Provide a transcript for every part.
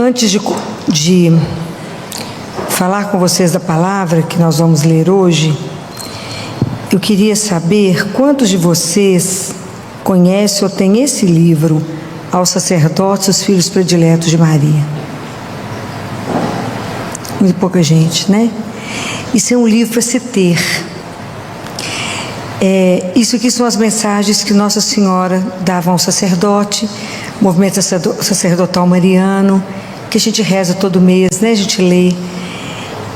Antes de falar com vocês da palavra que nós vamos ler hoje, eu queria saber quantos de vocês conhecem ou têm esse livro, Aos Sacerdotes, os Filhos Prediletos de Maria. Muito pouca gente, né? Isso é um livro para se ter. Isso aqui são as mensagens que Nossa Senhora dava ao sacerdote, movimento sacerdotal mariano, que a gente reza todo mês, né? A gente lê.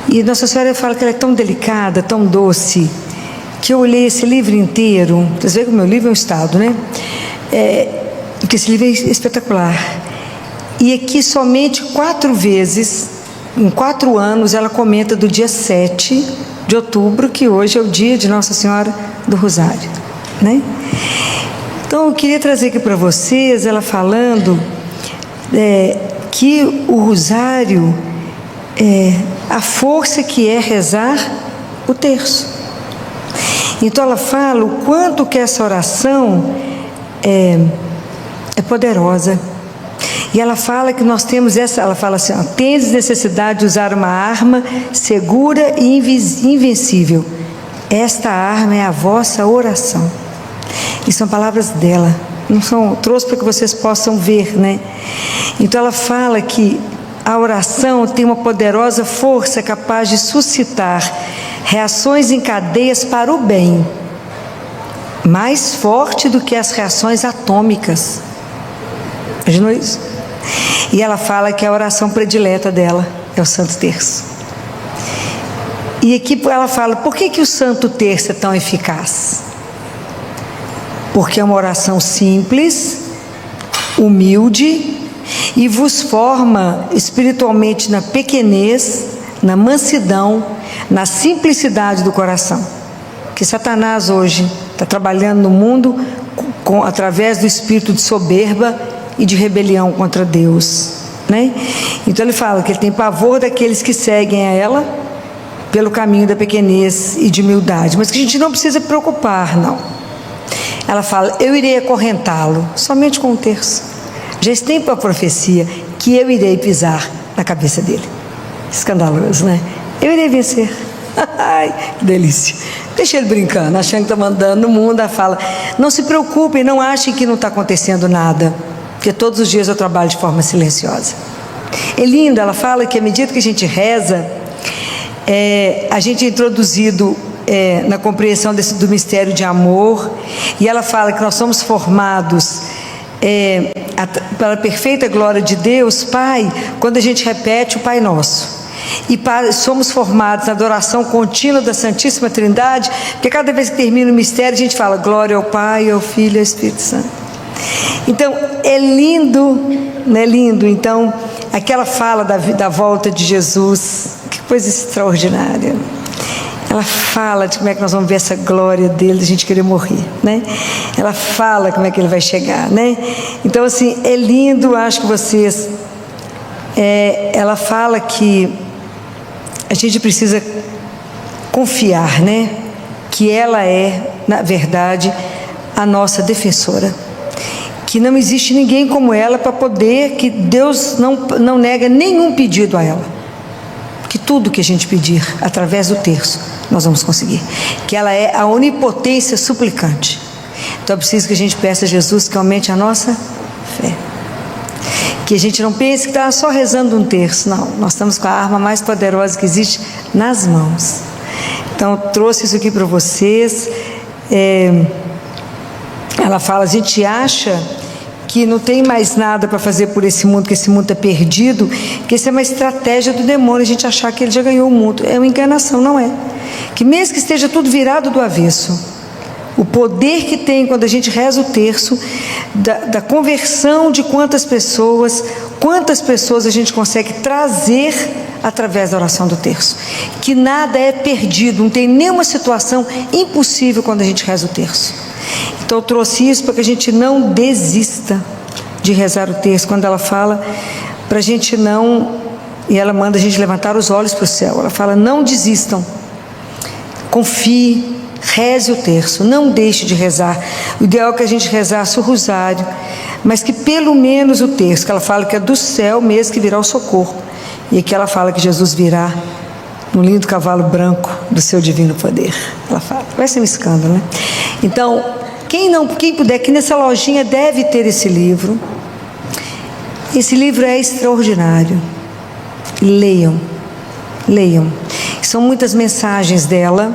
E Nossa Senhora fala que ela é tão delicada, tão doce, que eu olhei esse livro inteiro. Vocês veem que o meu livro é um estado, né? Que esse livro é espetacular. E aqui somente 4 vezes, em 4 anos, ela comenta do dia 7 de outubro, que hoje é o dia de Nossa Senhora do Rosário, né? Então eu queria trazer aqui para vocês, ela falando que o Rosário a força que é rezar o terço. Então ela fala o quanto que essa oração é poderosa. E ela fala que nós temos ela fala assim, tendes necessidade de usar uma arma segura e invencível. Esta arma é a vossa oração. E são palavras dela. Não são, trouxe para que vocês possam ver, né? Então ela fala que a oração tem uma poderosa força capaz de suscitar reações em cadeias para o bem, mais forte do que as reações atômicas. Imaginou isso? E ela fala que a oração predileta dela é o Santo Terço. E aqui ela fala, por que o Santo Terço é tão eficaz? Porque é uma oração simples, humilde, e vos forma espiritualmente na pequenez, na mansidão, na simplicidade do coração. Que Satanás hoje está trabalhando no mundo através do espírito de soberba e de rebelião contra Deus, né? Então ele fala que ele tem pavor daqueles que seguem a ela pelo caminho da pequenez e de humildade, mas que a gente não precisa preocupar, não. Ela fala, eu irei acorrentá-lo somente com um terço. Já tem para a profecia que eu irei pisar na cabeça dele. Escandaloso, né? Eu irei vencer. Ai, que delícia. Deixa ele brincando, achando que está mandando no mundo. Ela fala, não se preocupem, não achem que não está acontecendo nada, porque todos os dias eu trabalho de forma silenciosa. É lindo, ela fala que à medida que a gente reza, a gente é introduzido na compreensão do mistério de amor, e ela fala que nós somos formados para a perfeita glória de Deus Pai, quando a gente repete o Pai Nosso. E somos formados na adoração contínua da Santíssima Trindade, porque cada vez que termina o mistério a gente fala glória ao Pai, ao Filho e ao Espírito Santo. Então é lindo, não é lindo? Então aquela fala da volta de Jesus, que coisa extraordinária. Ela fala de como é que nós vamos ver essa glória dele, a gente querer morrer, né? Ela fala como é que ele vai chegar, né? Então assim, é lindo, acho que vocês ela fala que a gente precisa confiar, né? Que ela é, na verdade, a nossa defensora. Que não existe ninguém como ela para poder, que Deus não nega nenhum pedido a ela. Que tudo que a gente pedir através do terço, nós vamos conseguir. Que ela é a onipotência suplicante. Então é preciso que a gente peça a Jesus que aumente a nossa fé. Que a gente não pense que está só rezando um terço. Não, nós estamos com a arma mais poderosa que existe nas mãos. Então eu trouxe isso aqui para vocês. Ela fala, a gente acha que não tem mais nada para fazer por esse mundo, que esse mundo está perdido, que isso é uma estratégia do demônio, a gente achar que ele já ganhou o mundo. É uma enganação, não é? Que mesmo que esteja tudo virado do avesso, o poder que tem quando a gente reza o terço, da conversão de quantas pessoas a gente consegue trazer através da oração do terço. Que nada é perdido, não tem nenhuma situação impossível quando a gente reza o terço. Então eu trouxe isso para que a gente não desista de rezar o terço, quando ela fala para a gente não, e ela manda a gente levantar os olhos para o céu, ela fala, não desistam, confie, reze o terço, não deixe de rezar. O ideal é que a gente rezasse o rosário, mas que pelo menos o terço, que ela fala que é do céu mesmo que virá o socorro. E aqui ela fala que Jesus virá no lindo cavalo branco do seu divino poder. Ela fala, vai ser um escândalo, né? Então, quem puder, aqui nessa lojinha deve ter esse livro. Esse livro é extraordinário. Leiam. São muitas mensagens dela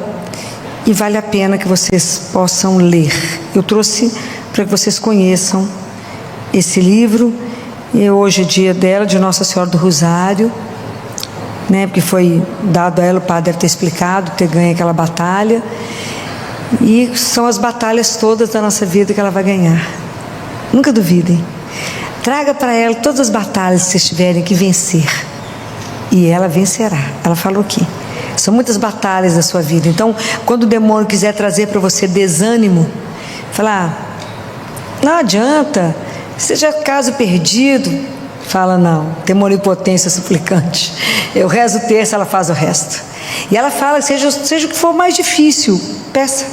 e vale a pena que vocês possam ler. Eu trouxe para que vocês conheçam esse livro. E hoje é dia dela, de Nossa Senhora do Rosário, né? Porque foi dado a ela, o padre deve ter explicado, ter ganho aquela batalha. E são as batalhas todas da nossa vida que ela vai ganhar. Nunca duvidem. Traga para ela todas as batalhas que vocês tiverem que vencer. E ela vencerá. Ela falou aqui. São muitas batalhas da sua vida. Então, quando o demônio quiser trazer para você desânimo, falar, não adianta, seja caso perdido, fala, não, tem onipotência suplicante. Eu rezo o terço, ela faz o resto. E ela fala, seja o que for mais difícil, peça.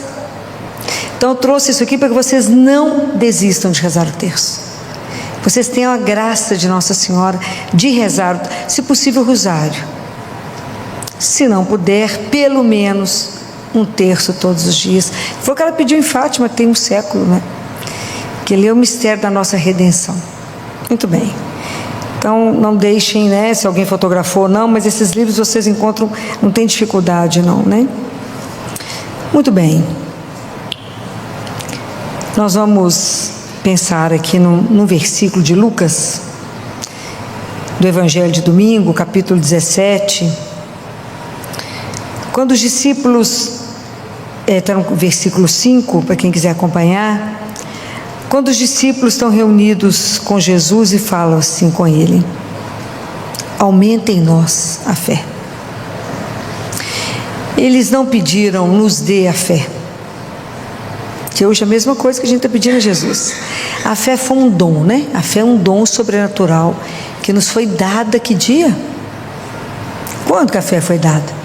Então eu trouxe isso aqui para que vocês não desistam de rezar o terço. Vocês tenham a graça de Nossa Senhora de rezar, se possível, o rosário. Se não puder, pelo menos um terço todos os dias. Foi o que ela pediu em Fátima, tem um século, né? Que lê o mistério da nossa redenção. Muito bem. Então, não deixem, né, se alguém fotografou ou não, mas esses livros vocês encontram, não tem dificuldade não, né? Muito bem. Nós vamos pensar aqui num versículo de Lucas, do Evangelho de domingo, capítulo 17. Quando os discípulos, está no versículo 5, para quem quiser acompanhar. Quando os discípulos estão reunidos com Jesus e falam assim com ele, aumenta em nós a fé. Eles não pediram, nos dê a fé, que hoje é a mesma coisa que a gente está pedindo a Jesus. A fé foi um dom, né? A fé é um dom sobrenatural que nos foi dada, que dia? Quando que a fé foi dada?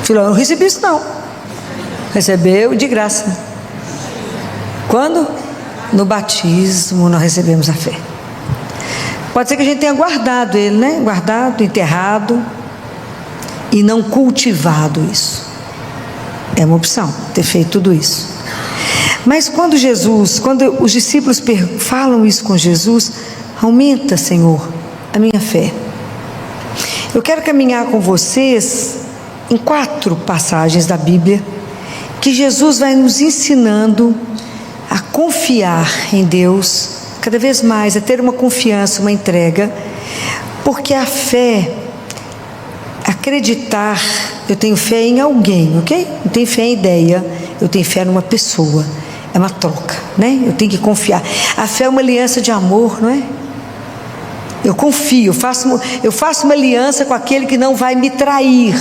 Filho, eu não recebi isso não. Recebeu de graça. Quando? No batismo nós recebemos a fé. Pode ser que a gente tenha guardado ele, né? Guardado, enterrado e não cultivado isso. É uma opção ter feito tudo isso. Mas quando os discípulos falam isso com Jesus, aumenta, Senhor, a minha fé. Eu quero caminhar com vocês em 4 passagens da Bíblia que Jesus vai nos ensinando a confiar em Deus, cada vez mais, a ter uma confiança, uma entrega, porque a fé, acreditar, eu tenho fé em alguém, ok? Não tenho fé em ideia, eu tenho fé numa pessoa, é uma troca, né? Eu tenho que confiar. A fé é uma aliança de amor, não é? Eu confio, eu faço uma aliança com aquele que não vai me trair,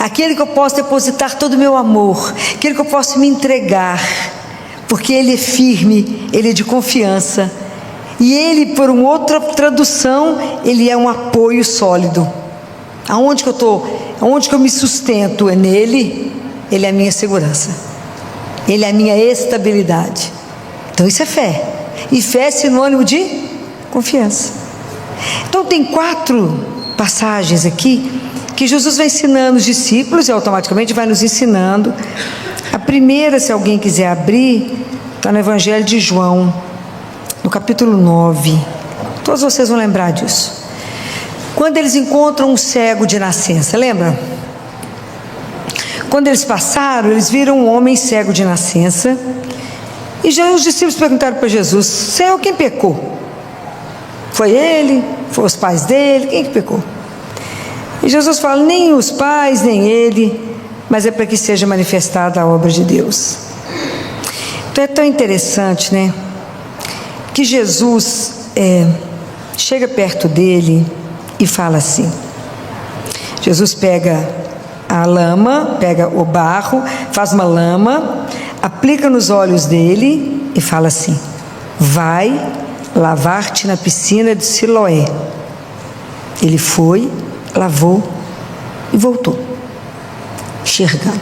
aquele que eu posso depositar todo o meu amor, aquele que eu posso me entregar, porque ele é firme, ele é de confiança, e ele, por uma outra tradução, ele é um apoio sólido. Aonde que eu estou? Aonde que eu me sustento? É nele. Ele é a minha segurança, ele é a minha estabilidade. Então isso é fé, e fé é sinônimo de confiança. Então tem 4 passagens aqui que Jesus vai ensinando os discípulos e automaticamente vai nos ensinando. A primeira, se alguém quiser abrir, está no Evangelho de João, no capítulo 9. Todos vocês vão lembrar disso. Quando eles encontram um cego de nascença, lembra? Quando eles passaram, eles viram um homem cego de nascença, e já os discípulos perguntaram para Jesus, Senhor, quem pecou? Foi ele? Foi os pais dele? Quem que pecou? E Jesus fala, nem os pais, nem ele, mas é para que seja manifestada a obra de Deus. Então é tão interessante, né? Que Jesus chega perto dele e fala assim. Jesus pega a lama, pega o barro, faz uma lama, aplica nos olhos dele e fala assim, vai lavar-te na piscina de Siloé. Ele foi, lavou e voltou. enxergando.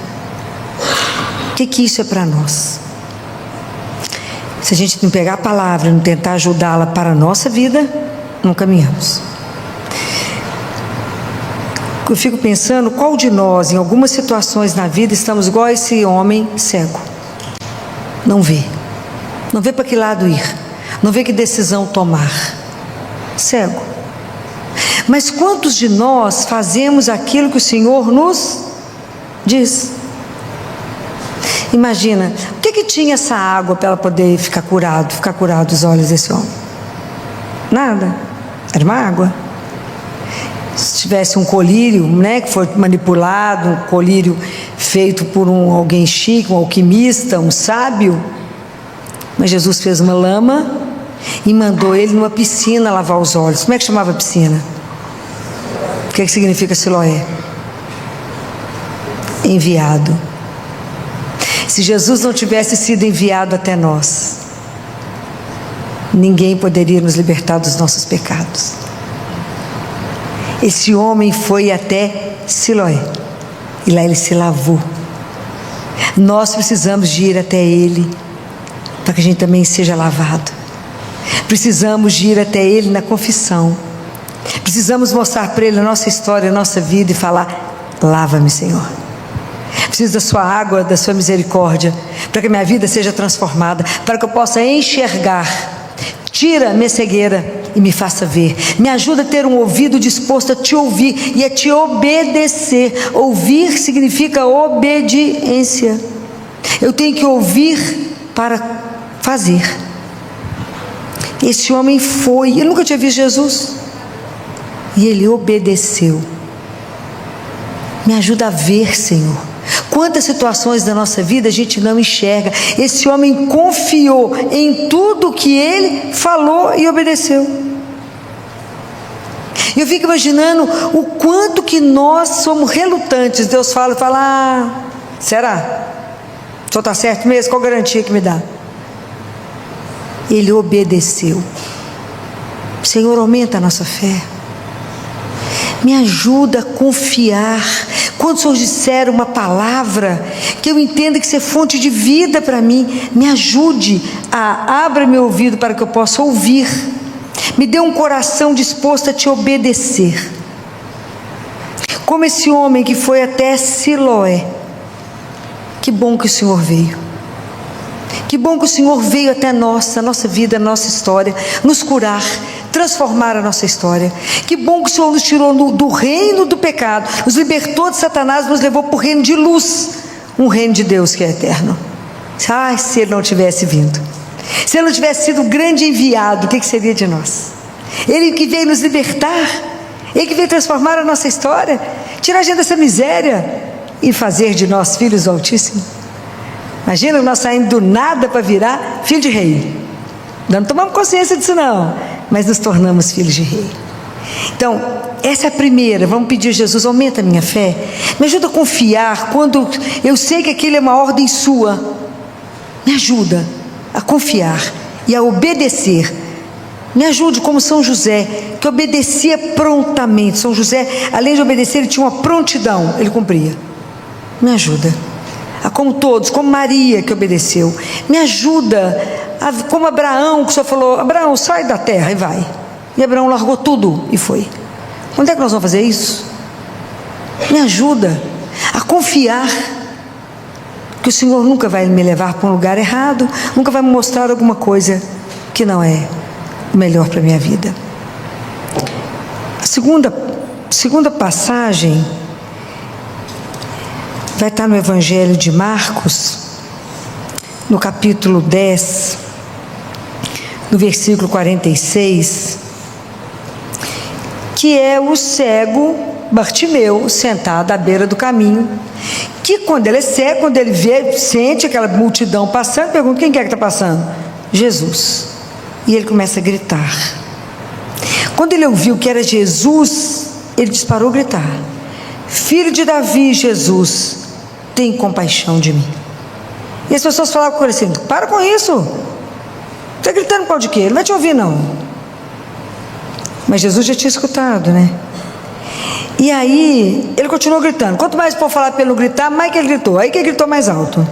O que isso é para nós? Se a gente não pegar a palavra e não tentar ajudá-la para a nossa vida, não caminhamos. Eu fico pensando, qual de nós, em algumas situações na vida, estamos igual a esse homem cego? Não vê. Não vê para que lado ir. Não vê que decisão tomar. Cego. Mas quantos de nós fazemos aquilo que o Senhor nos diz? Imagina, o que tinha essa água para ela poder ficar curado os olhos desse homem? Nada. Era uma água. Se tivesse um colírio, né, que foi manipulado, um colírio feito por alguém chique, um alquimista, um sábio, mas Jesus fez uma lama e mandou ele numa piscina lavar os olhos. Como é que chamava a piscina? O que significa Siloé? Enviado. Se Jesus não tivesse sido enviado até nós, ninguém poderia nos libertar dos nossos pecados. Esse homem foi até Siloé e lá ele se lavou. Nós precisamos de ir até ele para que a gente também seja lavado. Precisamos de ir até ele na confissão. Precisamos mostrar para ele a nossa história, a nossa vida e falar: lava-me, Senhor. Preciso da sua água, da sua misericórdia, para que a minha vida seja transformada, para que eu possa enxergar. Tira a minha cegueira e me faça ver. Me ajuda a ter um ouvido disposto a te ouvir e a te obedecer. Ouvir significa obediência. Eu tenho que ouvir para fazer. Esse homem foi, eu nunca tinha visto Jesus, e ele obedeceu. Me ajuda a ver, Senhor. Quantas situações da nossa vida a gente não enxerga. Esse homem confiou em tudo que ele falou e obedeceu. Eu fico imaginando o quanto que nós somos relutantes. Deus fala, será? O senhor está certo mesmo? Qual garantia que me dá? Ele obedeceu. Senhor, aumenta a nossa fé. Me ajuda a confiar. Quando o Senhor disser uma palavra que eu entenda que isso é fonte de vida para mim, me ajude abra meu ouvido para que eu possa ouvir. Me dê um coração disposto a te obedecer. Como esse homem que foi até Siloé. Que bom que o Senhor veio. Que bom que o Senhor veio até nós, a nossa vida, a nossa história, nos curar, transformar a nossa história. Que bom que o Senhor nos tirou do reino do pecado, nos libertou de Satanás, nos levou para o reino de luz, um reino de Deus que é eterno. Se Ele não tivesse vindo, se Ele não tivesse sido o grande enviado, o que seria de nós? Ele que veio nos libertar, Ele que veio transformar a nossa história, tirar a gente dessa miséria e fazer de nós filhos do Altíssimo. Imagina nós saindo do nada para virar filho de rei. Não tomamos consciência disso não, mas nos tornamos filhos de rei. Então, essa é a primeira. Vamos pedir a Jesus: aumenta a minha fé, me ajuda a confiar quando eu sei que aquilo é uma ordem sua. Me ajuda a confiar e a obedecer. Me ajude como São José, que obedecia prontamente. São José, além de obedecer, ele tinha uma prontidão, ele cumpria. Me ajuda, como todos, como Maria que obedeceu. Me ajuda, como Abraão, que o Senhor falou: Abraão, sai da terra e vai. E Abraão largou tudo e foi. Quando é que nós vamos fazer isso? Me ajuda a confiar que o Senhor nunca vai me levar para um lugar errado, nunca vai me mostrar alguma coisa que não é o melhor para a minha vida. A segunda passagem vai estar no Evangelho de Marcos, no capítulo 10, no versículo 46, que é o cego Bartimeu sentado à beira do caminho, que quando ele é cego, quando ele vê, sente aquela multidão passando, pergunta: quem é que está passando? Jesus. E ele começa a gritar. Quando ele ouviu que era Jesus, ele disparou a gritar: Filho de Davi, Jesus, tem compaixão de mim. E as pessoas falavam com ele assim: para com isso, está gritando por causa de quê? Ele não vai te ouvir não. Mas Jesus já tinha escutado, né? E aí, ele continuou gritando. Quanto mais o povo falar para ele não gritar, mais que ele gritou. Aí que ele gritou mais alto.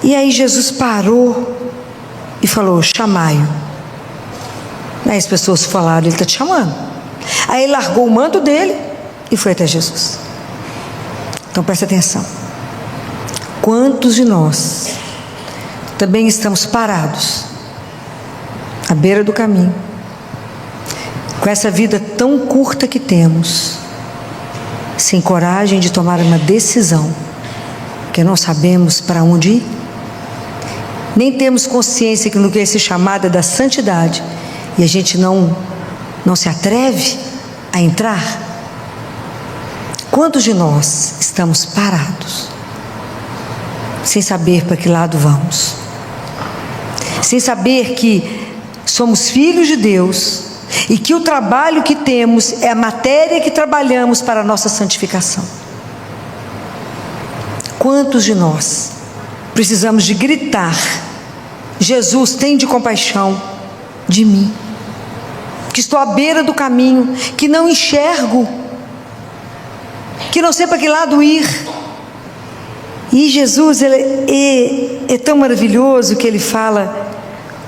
E aí Jesus parou e falou: chamai-o. Aí as pessoas falaram: ele está te chamando. Aí ele largou o manto dele e foi até Jesus. Então presta atenção. Quantos de nós também estamos parados à beira do caminho, com essa vida tão curta que temos, sem coragem de tomar uma decisão, porque não sabemos para onde ir, nem temos consciência que no que é esse chamado é da santidade, e a gente não se atreve a entrar? Quantos de nós estamos parados, sem saber para que lado vamos, sem saber que somos filhos de Deus e que o trabalho que temos é a matéria que trabalhamos para a nossa santificação? Quantos de nós precisamos de gritar: Jesus, tem de compaixão de mim, que estou à beira do caminho, que não enxergo, que não sei para que lado ir. E Jesus, ele é tão maravilhoso que ele fala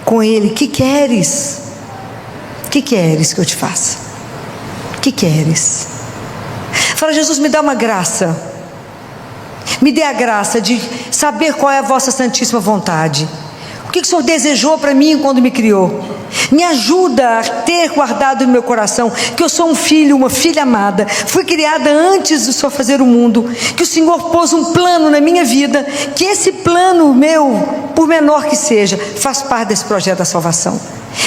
com ele: que queres? Que queres que eu te faça? Que queres? Fala: Jesus, me dá uma graça, me dê a graça de saber qual é a vossa santíssima vontade. O que o Senhor desejou para mim quando me criou? Me ajuda a ter guardado no meu coração que eu sou um filho, uma filha amada, fui criada antes do Senhor fazer o mundo, que o Senhor pôs um plano na minha vida, que esse plano meu, por menor que seja, faz parte desse projeto da salvação.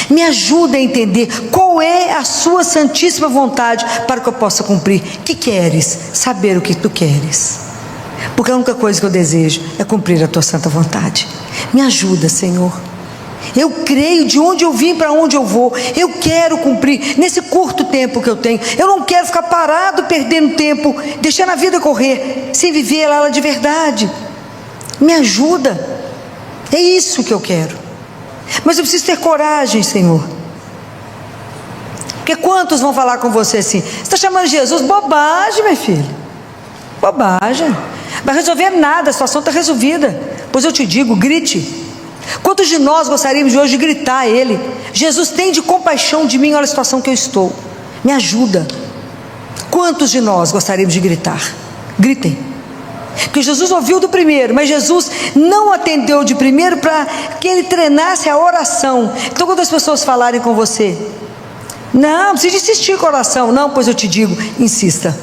Me ajuda a entender qual é a sua santíssima vontade para que eu possa cumprir. Que queres? Saber o que tu queres, porque a única coisa que eu desejo é cumprir a tua santa vontade. Me ajuda, Senhor. Eu creio de onde eu vim para onde eu vou. Eu quero cumprir nesse curto tempo que eu tenho. Eu não quero ficar parado perdendo tempo, deixando a vida correr sem viver ela de verdade. Me ajuda. É isso que eu quero. Mas eu preciso ter coragem, Senhor. Porque quantos vão falar com você assim: você está chamando Jesus? Bobagem, meu filho. Bobagem. Não vai resolver nada, a situação está resolvida. Pois eu te digo, grite. Quantos de nós gostaríamos de hoje gritar a Ele: Jesus, tem de compaixão de mim, olha a situação que eu estou, me ajuda. Quantos de nós gostaríamos de gritar? Gritem. Porque Jesus ouviu do primeiro, mas Jesus não atendeu de primeiro para que ele treinasse a oração. Então quando as pessoas falarem com você: não, precisa insistir com a oração. Não, pois eu te digo, insista.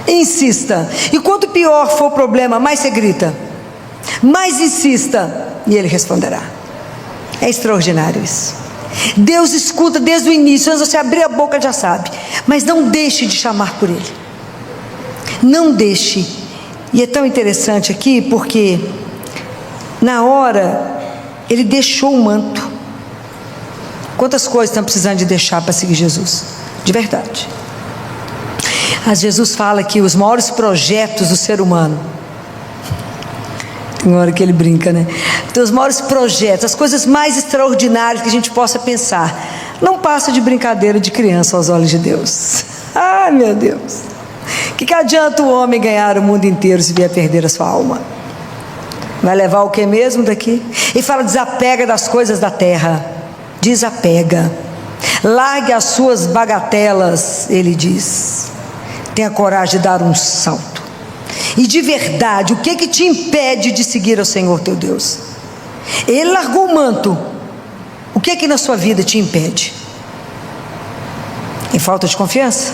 Insista. E quanto pior for o problema, mais você grita, mais insista, e Ele responderá. É extraordinário isso. Deus escuta desde o início. Antes de você abrir a boca já sabe. Mas não deixe de chamar por Ele. Não deixe. E é tão interessante aqui porque na hora Ele deixou o manto. Quantas coisas estão precisando de deixar para seguir Jesus? De verdade. Mas Jesus fala que os maiores projetos do ser humano, tem hora que ele brinca, né? Então, os maiores projetos, as coisas mais extraordinárias que a gente possa pensar, não passa de brincadeira de criança aos olhos de Deus. Ai, meu Deus. Que adianta o homem ganhar o mundo inteiro se vier perder a sua alma? Vai levar o que mesmo daqui? Ele fala: desapega das coisas da terra. Desapega. Largue as suas bagatelas, ele diz. Tenha coragem de dar um salto. E de verdade, o que te impede de seguir ao Senhor teu Deus? Ele largou o manto. O que na sua vida te impede? Em falta de confiança?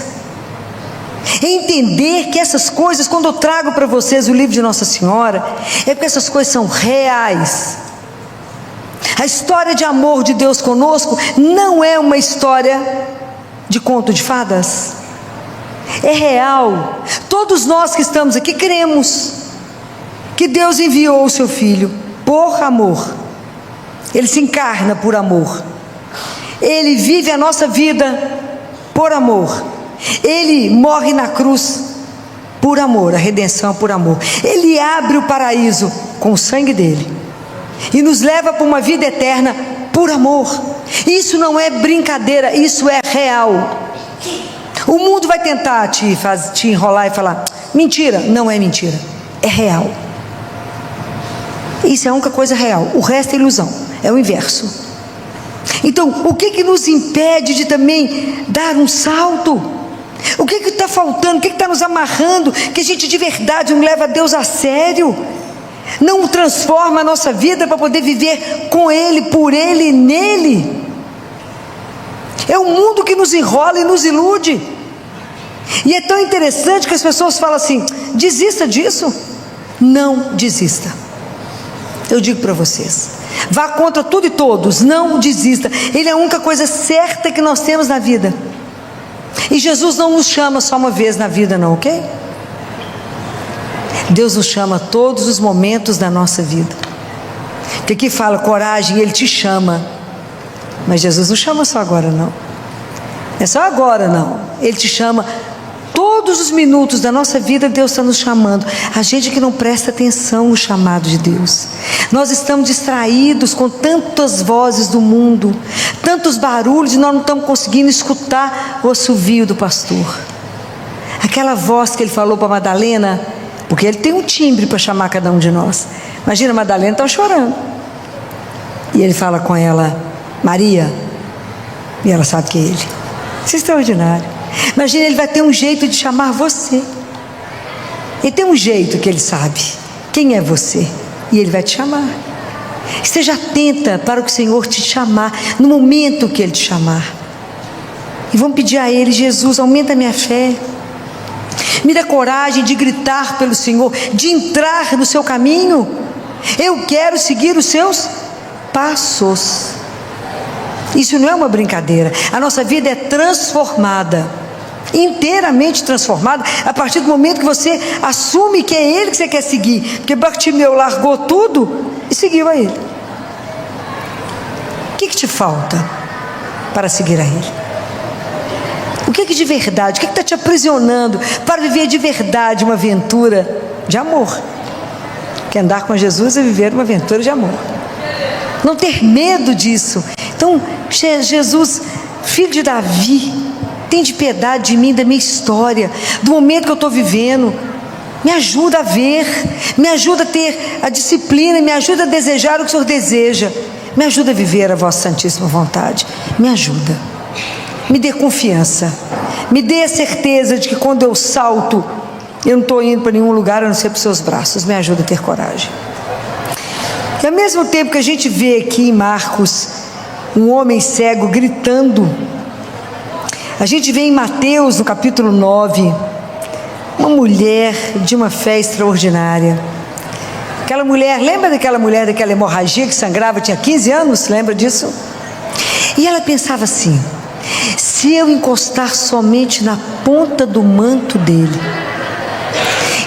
Entender que essas coisas, quando eu trago para vocês o livro de Nossa Senhora, é porque essas coisas são reais. A história de amor de Deus conosco não é uma história de conto de fadas. É real. Todos nós que estamos aqui cremos que Deus enviou o seu Filho por amor. Ele se encarna por amor. Ele vive a nossa vida por amor. Ele morre na cruz por amor, a redenção por amor. Ele abre o paraíso com o sangue dele e nos leva para uma vida eterna por amor. Isso não é brincadeira, isso é real. O mundo vai tentar te enrolar e falar: mentira. Não é mentira, é real. Isso é a única coisa real, o resto é ilusão, é o inverso. Então, o que nos impede de também dar um salto? O que está faltando? O que está nos amarrando? Que a gente de verdade não leva Deus a sério, não transforma a nossa vida para poder viver com Ele, por Ele e nele. É o mundo que nos enrola e nos ilude. E é tão interessante que as pessoas falam assim: desista disso. Não desista. Eu digo para vocês, vá contra tudo e todos, não desista. Ele é a única coisa certa que nós temos na vida. E Jesus não nos chama só uma vez na vida, não, ok? Deus nos chama todos os momentos da nossa vida. Porque aqui fala coragem, Ele te chama. Mas Jesus não chama só agora, não. É só agora, não. Ele te chama todos os minutos da nossa vida. Deus está nos chamando. A gente que não presta atenção no chamado de Deus. Nós estamos distraídos com tantas vozes do mundo, tantos barulhos, e nós não estamos conseguindo escutar o assovio do pastor. Aquela voz que ele falou para Madalena, porque ele tem um timbre para chamar cada um de nós. Imagina, Madalena está chorando, e ele fala com ela: Maria, e ela sabe que é ele. Isso é extraordinário. Imagina, ele vai ter um jeito de chamar você. Ele tem um jeito que ele sabe quem é você, e ele vai te chamar. Esteja atenta para o que o Senhor te chamar, no momento que Ele te chamar. E vamos pedir a Ele: Jesus, aumenta a minha fé, me dá coragem de gritar pelo Senhor, de entrar no seu caminho. Eu quero seguir os seus passos. Isso não é uma brincadeira. A nossa vida é transformada, inteiramente transformada, a partir do momento que você assume que é Ele que você quer seguir. Porque Bartimeu largou tudo e seguiu a Ele. O que te falta para seguir a Ele? O que de verdade, o que está te aprisionando para viver de verdade uma aventura de amor? Que andar com Jesus é viver uma aventura de amor. Não ter medo disso. Então, Jesus, filho de Davi, tem de piedade de mim, da minha história, do momento que eu estou vivendo. Me ajuda a ver, me ajuda a ter a disciplina, me ajuda a desejar o que o Senhor deseja, me ajuda a viver a vossa santíssima vontade. Me ajuda, me dê confiança, me dê a certeza de que quando eu salto, eu não estou indo para nenhum lugar a não ser para os seus braços. Me ajuda a ter coragem. E ao mesmo tempo que a gente vê aqui em Marcos um homem cego gritando, a gente vê em Mateus, no capítulo 9, uma mulher de uma fé extraordinária. Aquela mulher, lembra daquela mulher, daquela hemorragia que sangrava, tinha 15 anos, lembra disso? E ela pensava assim: se eu encostar somente na ponta do manto dele.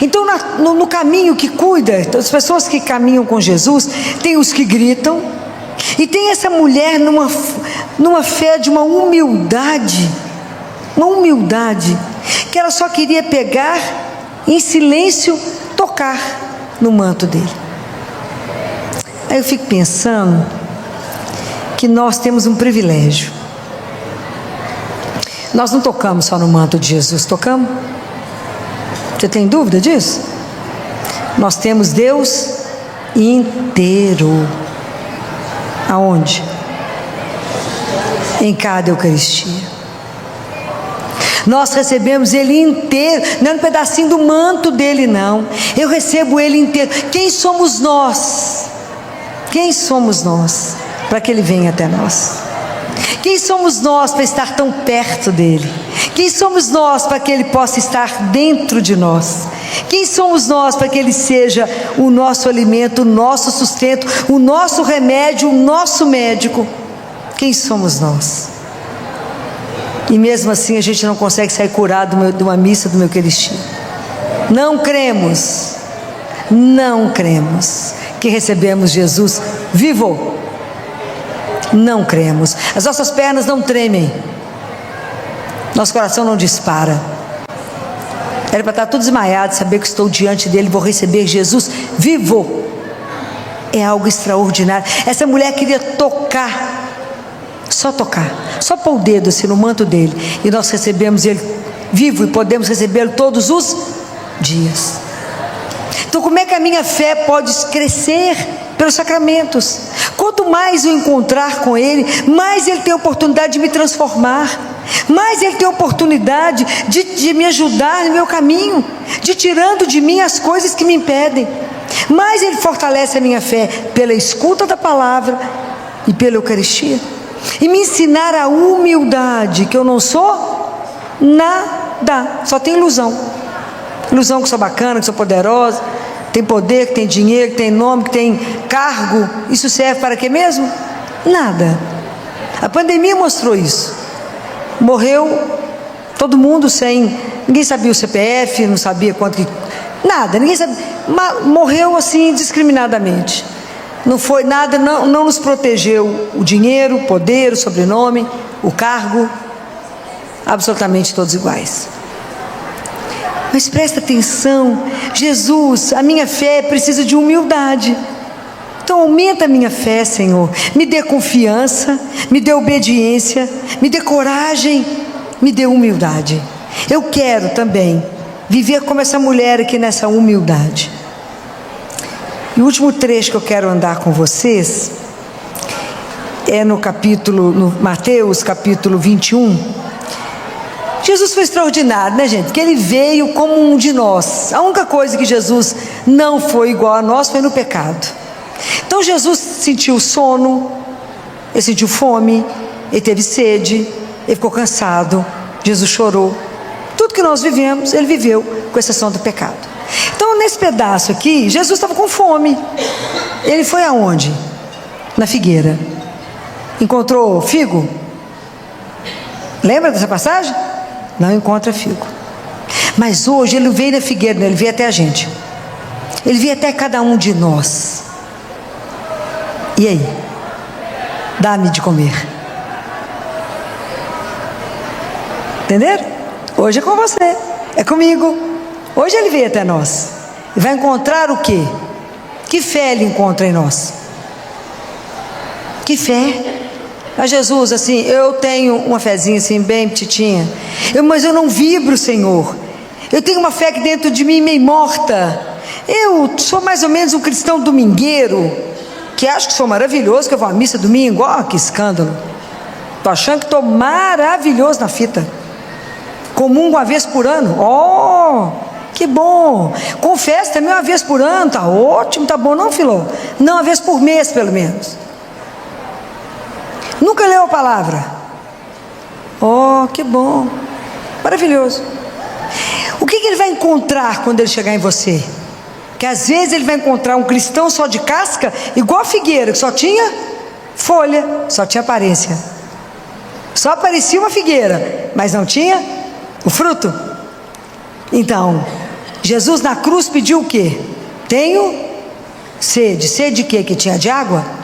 Então, no caminho que cuida, as pessoas que caminham com Jesus, tem os que gritam, e tem essa mulher numa fé de uma humildade, que ela só queria pegar, em silêncio, tocar no manto dele. Aí eu fico pensando que nós temos um privilégio. Nós não tocamos só no manto de Jesus, tocamos? Você tem dúvida disso? Nós temos Deus inteiro. Aonde? Em cada Eucaristia. Nós recebemos Ele inteiro, não é um pedacinho do manto dele, não. Eu recebo Ele inteiro. Quem somos nós? Quem somos nós para que Ele venha até nós? Quem somos nós para estar tão perto dEle? Quem somos nós para que Ele possa estar dentro de nós? Quem somos nós para que Ele seja o nosso alimento, o nosso sustento, o nosso remédio, o nosso médico? Quem somos nós? E mesmo assim a gente não consegue sair curado de uma missa do Eucaristia. Não cremos que recebemos Jesus vivo. Não cremos. As nossas pernas não tremem, nosso coração não dispara. Era para estar tudo desmaiado, saber que estou diante dele, vou receber Jesus vivo. É algo extraordinário. Essa mulher queria tocar, só pôr o dedo assim no manto dele, e nós recebemos ele vivo e podemos recebê-lo todos os dias. Então, como é que a minha fé pode crescer? Pelos sacramentos. Quanto mais eu encontrar com Ele, mais Ele tem a oportunidade de me transformar, mais Ele tem a oportunidade de me ajudar no meu caminho, de tirando de mim as coisas que me impedem. Mais Ele fortalece a minha fé pela escuta da palavra e pela Eucaristia, e me ensinar a humildade, que eu não sou nada, só tenho ilusão que sou bacana, que sou poderosa, tem poder, que tem dinheiro, que tem nome, que tem cargo. Isso serve para quê mesmo? Nada. A pandemia mostrou isso. Morreu todo mundo sem, ninguém sabia o CPF, não sabia quanto que, nada, ninguém sabia, morreu assim indiscriminadamente. Não foi nada, não nos protegeu o dinheiro, o poder, o sobrenome, o cargo, absolutamente todos iguais. Mas presta atenção, Jesus, a minha fé precisa de humildade. Então aumenta a minha fé, Senhor, me dê confiança, me dê obediência, me dê coragem, me dê humildade. Eu quero também viver como essa mulher aqui nessa humildade. E o último trecho que eu quero andar com vocês é no Mateus capítulo 21. Jesus foi extraordinário, né, gente? Porque Ele veio como um de nós. A única coisa que Jesus não foi igual a nós foi no pecado. Então Jesus sentiu sono, Ele sentiu fome, Ele teve sede, Ele ficou cansado, Jesus chorou. Tudo que nós vivemos, Ele viveu, com exceção do pecado. Então nesse pedaço aqui, Jesus estava com fome. Ele foi aonde? Na figueira. Encontrou figo? Lembra dessa passagem? Não encontra figo. Mas hoje Ele veio na figueira, Ele veio até a gente. Ele veio até cada um de nós. E aí? Dá-me de comer. Entenderam? Hoje é com você, é comigo. Hoje Ele veio até nós. E vai encontrar o quê? Que fé Ele encontra em nós? Que fé? A Jesus, assim, eu tenho uma fezinha assim, bem petitinha, mas eu não vibro, Senhor. Eu tenho uma fé que dentro de mim meio morta. Eu sou mais ou menos um cristão domingueiro, que acho que sou maravilhoso, que eu vou à missa domingo. Ó, que escândalo. Estou achando que estou maravilhoso na fita. Comungo uma vez por ano. Ó, que bom. Confesso também uma vez por ano. Tá ótimo, tá bom, não, Filó? Não, uma vez por mês, pelo menos. Nunca leu a palavra? Oh, que bom, maravilhoso. O que Ele vai encontrar quando Ele chegar em você? Que às vezes Ele vai encontrar um cristão só de casca, igual a figueira, que só tinha folha, só tinha aparência. Só aparecia uma figueira, mas não tinha o fruto. Então, Jesus na cruz pediu o quê? Tenho sede. Sede de quê? Que tinha de água?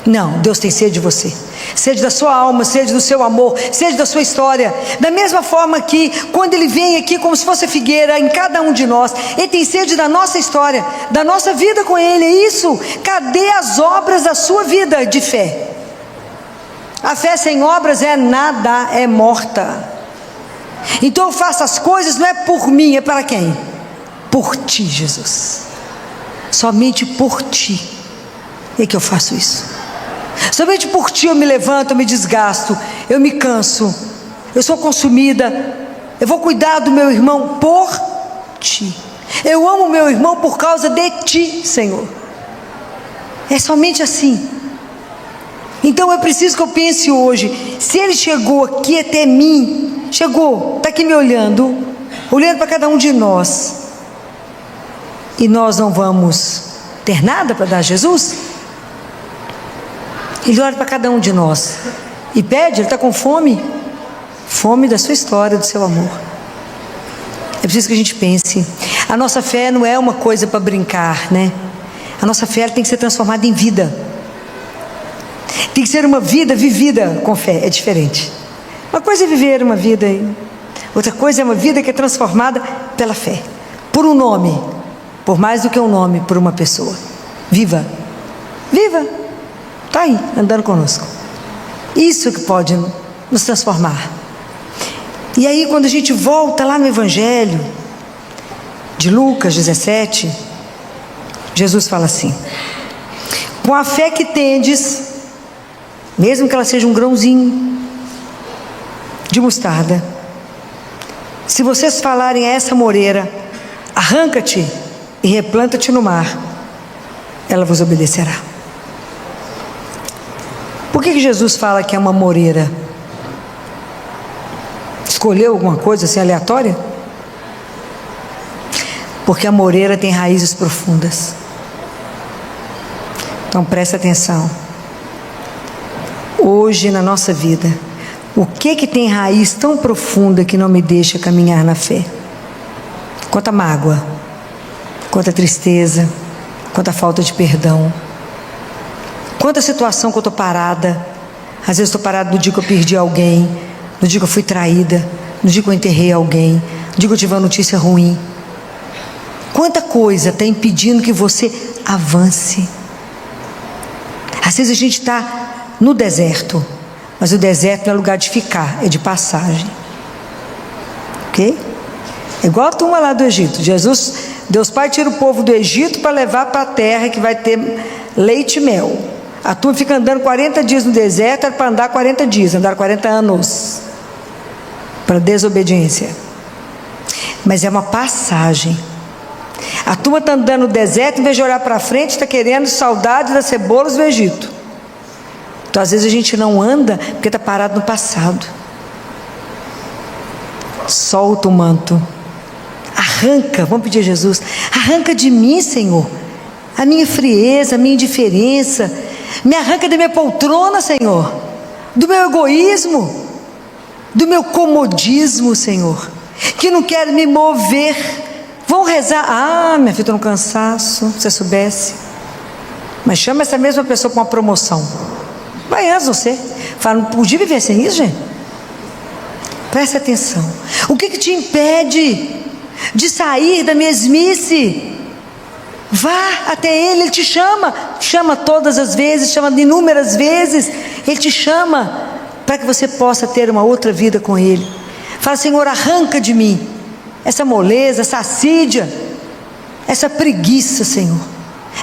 Não, Deus tem sede de você, sede da sua alma, sede do seu amor, sede da sua história. Da mesma forma que quando Ele vem aqui como se fosse figueira em cada um de nós, Ele tem sede da nossa história, da nossa vida com Ele. É isso. Cadê as obras da sua vida de fé? A fé sem obras é nada, é morta. Então eu faço as coisas não é por mim, é para quem? Por Ti, Jesus. Somente por Ti é que eu faço isso. Somente por Ti eu me levanto, eu me desgasto, eu me canso, eu sou consumida. Eu vou cuidar do meu irmão por Ti. Eu amo o meu irmão por causa de Ti, Senhor. É somente assim. Então é preciso que eu pense hoje, se Ele chegou aqui até mim, chegou, está aqui me olhando para cada um de nós, e nós não vamos ter nada para dar a Jesus? Ele olha para cada um de nós e pede, Ele está com fome, fome da sua história, do seu amor. É preciso que a gente pense. A nossa fé não é uma coisa para brincar, né? A nossa fé tem que ser transformada em vida. Tem que ser uma vida vivida com fé, é diferente. Uma coisa é viver uma vida, outra coisa é uma vida que é transformada pela fé, por um nome, por mais do que um nome, por uma pessoa. Viva, viva. Está aí, andando conosco. Isso que pode nos transformar. E aí, quando a gente volta lá no Evangelho de Lucas 17, Jesus fala assim: com a fé que tendes, mesmo que ela seja um grãozinho de mostarda, se vocês falarem a essa moreira, arranca-te e replanta-te no mar, ela vos obedecerá. Por que Jesus fala que é uma moreira? Escolheu alguma coisa assim aleatória? Porque a moreira tem raízes profundas. Então presta atenção. Hoje na nossa vida, o que tem raiz tão profunda que não me deixa caminhar na fé? Quanta mágoa, quanta tristeza, quanta falta de perdão, quanta situação que eu estou parada. Às vezes estou parada no dia que eu perdi alguém, no dia que eu fui traída, no dia que eu enterrei alguém, no dia que eu tive uma notícia ruim. Quanta coisa está impedindo que você avance. Às vezes a gente está no deserto, mas o deserto não é lugar de ficar, é de passagem. Ok? É igual a turma lá do Egito. Deus Pai tira o povo do Egito para levar para a terra que vai ter leite e mel. A turma fica andando 40 dias no deserto, era para andar 40 dias, andar 40 anos, para desobediência. Mas é uma passagem. A turma está andando no deserto, em vez de olhar para frente, está querendo saudade das cebolas do Egito. Então às vezes a gente não anda porque está parado no passado. Solta o manto, arranca, vamos pedir a Jesus, arranca de mim, Senhor, a minha frieza, a minha indiferença, me arranca da minha poltrona, Senhor, do meu egoísmo, do meu comodismo, Senhor, que não quero me mover. Vão rezar, minha filha, estou no cansaço, se você soubesse. Mas chama essa mesma pessoa para uma promoção, vai antes você, fala, não podia viver sem isso, gente? Presta atenção. O que te impede de sair da mesmice? Vá até Ele, Ele te chama todas as vezes, chama inúmeras vezes, Ele te chama para que você possa ter uma outra vida com Ele. Fala, Senhor, arranca de mim essa moleza, essa assídia, essa preguiça, Senhor,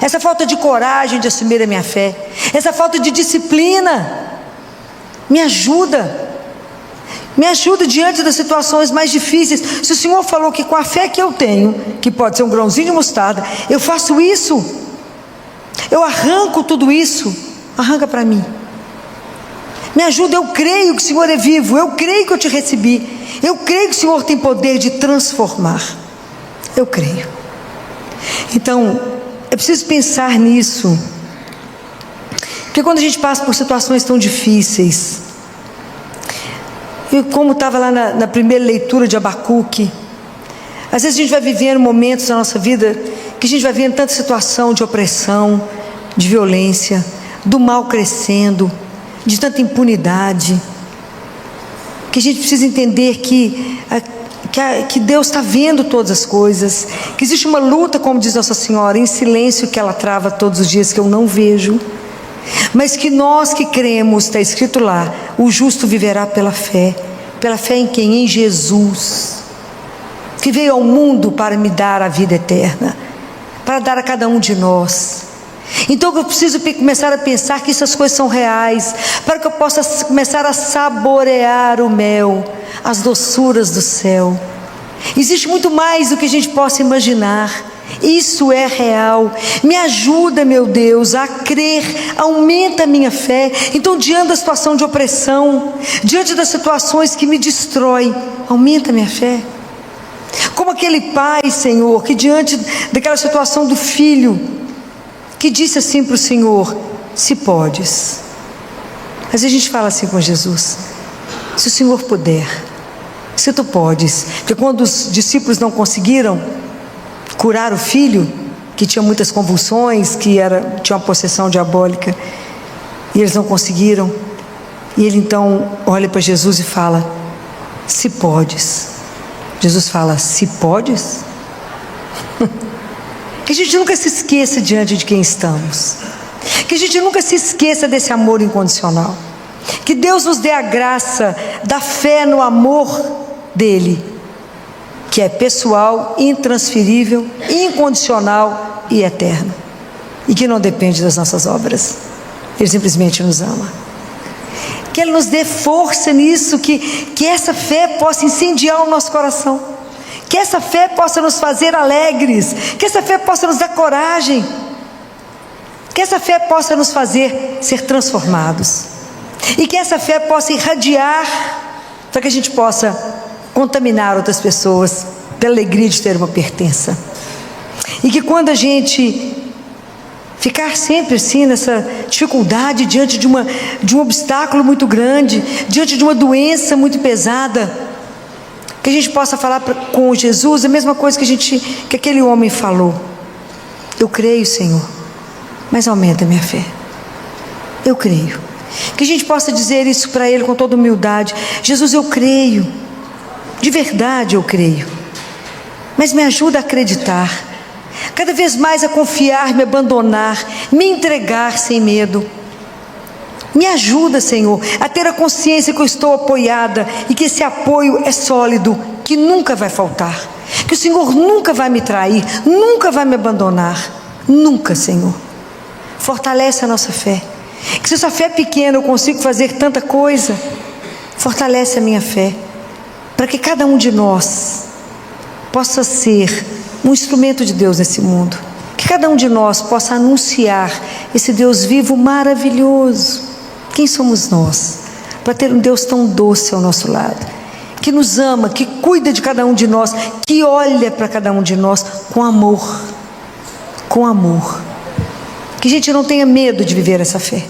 essa falta de coragem de assumir a minha fé, essa falta de disciplina. Me ajuda diante das situações mais difíceis. Se o Senhor falou que com a fé que eu tenho, que pode ser um grãozinho de mostarda, eu faço isso, eu arranco tudo isso, arranca para mim. Me ajuda, eu creio que o Senhor é vivo, eu creio que eu te recebi, eu creio que o Senhor tem poder de transformar, eu creio. Então, é preciso pensar nisso, porque quando a gente passa por situações tão difíceis, e como estava lá na primeira leitura de Abacuque, às vezes a gente vai vivendo momentos na nossa vida, que a gente vai vendo tanta situação de opressão, de violência, do mal crescendo, de tanta impunidade, que a gente precisa entender que Deus está vendo todas as coisas, que existe uma luta, como diz Nossa Senhora, em silêncio, que ela trava todos os dias, que eu não vejo, mas que nós que cremos, está escrito lá, o justo viverá pela fé em quem? Em Jesus, que veio ao mundo para me dar a vida eterna, para dar a cada um de nós. Então eu preciso começar a pensar que essas coisas são reais, para que eu possa começar a saborear o mel, as doçuras do céu. Existe muito mais do que a gente possa imaginar. Isso é real. Me ajuda, meu Deus, a crer, aumenta a minha fé. Então, diante da situação de opressão, diante das situações que me destroem, aumenta a minha fé. Como aquele pai, Senhor, que diante daquela situação do filho, que disse assim para o Senhor, se podes. Às vezes a gente fala assim com Jesus, se o Senhor puder, se tu podes. Porque quando os discípulos não conseguiram curar o filho, que tinha muitas convulsões, tinha uma possessão diabólica, e eles não conseguiram, e ele então olha para Jesus e fala, se podes. Jesus fala, se podes? Que a gente nunca se esqueça diante de quem estamos, que a gente nunca se esqueça desse amor incondicional, que Deus nos dê a graça da fé no amor dele, que é pessoal, intransferível, incondicional e eterno, e que não depende das nossas obras. Ele simplesmente nos ama. Que Ele nos dê força nisso, que essa fé possa incendiar o nosso coração, que essa fé possa nos fazer alegres, que essa fé possa nos dar coragem, que essa fé possa nos fazer ser transformados, e que essa fé possa irradiar, para que a gente possa contaminar outras pessoas pela alegria de ter uma pertença. E que quando a gente ficar sempre assim nessa dificuldade, diante de um obstáculo muito grande, diante de uma doença muito pesada, que a gente possa falar com Jesus a mesma coisa que aquele homem falou: eu creio, Senhor, mas aumenta a minha fé. Eu creio. Que a gente possa dizer isso para Ele com toda humildade: Jesus, eu creio, de verdade eu creio, mas me ajuda a acreditar, cada vez mais a confiar, me abandonar, me entregar sem medo. Me ajuda, Senhor, a ter a consciência que eu estou apoiada e que esse apoio é sólido, que nunca vai faltar, que o Senhor nunca vai me trair, nunca vai me abandonar, nunca, Senhor. Fortalece a nossa fé, que se essa fé é pequena eu consigo fazer tanta coisa. Fortalece a minha fé, para que cada um de nós possa ser um instrumento de Deus nesse mundo, que cada um de nós possa anunciar esse Deus vivo maravilhoso. Quem somos nós para ter um Deus tão doce ao nosso lado, que nos ama, que cuida de cada um de nós, que olha para cada um de nós com amor, com amor. Que a gente não tenha medo de viver essa fé,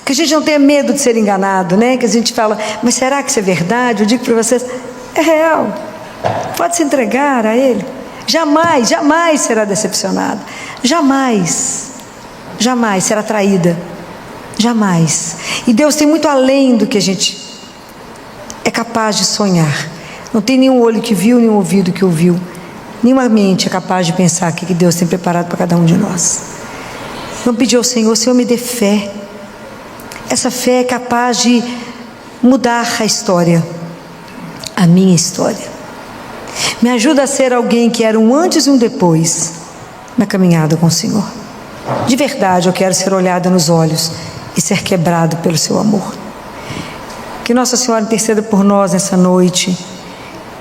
que a gente não tenha medo de ser enganado, né? Que a gente fala, mas será que isso é verdade? Eu digo para vocês, é real. Pode se entregar a Ele. Jamais, jamais será decepcionado. Jamais, jamais será traída. Jamais. E Deus tem muito além do que a gente é capaz de sonhar. Não tem nenhum olho que viu, nenhum ouvido que ouviu, nenhuma mente é capaz de pensar o que Deus tem preparado para cada um de nós. Vamos pedir ao Senhor: Senhor, me dê fé. Essa fé é capaz de mudar a história, a minha história. Me ajuda a ser alguém que era um antes e um depois na caminhada com o Senhor. De verdade eu quero ser olhada nos olhos e ser quebrado pelo seu amor. Que Nossa Senhora interceda por nós nessa noite,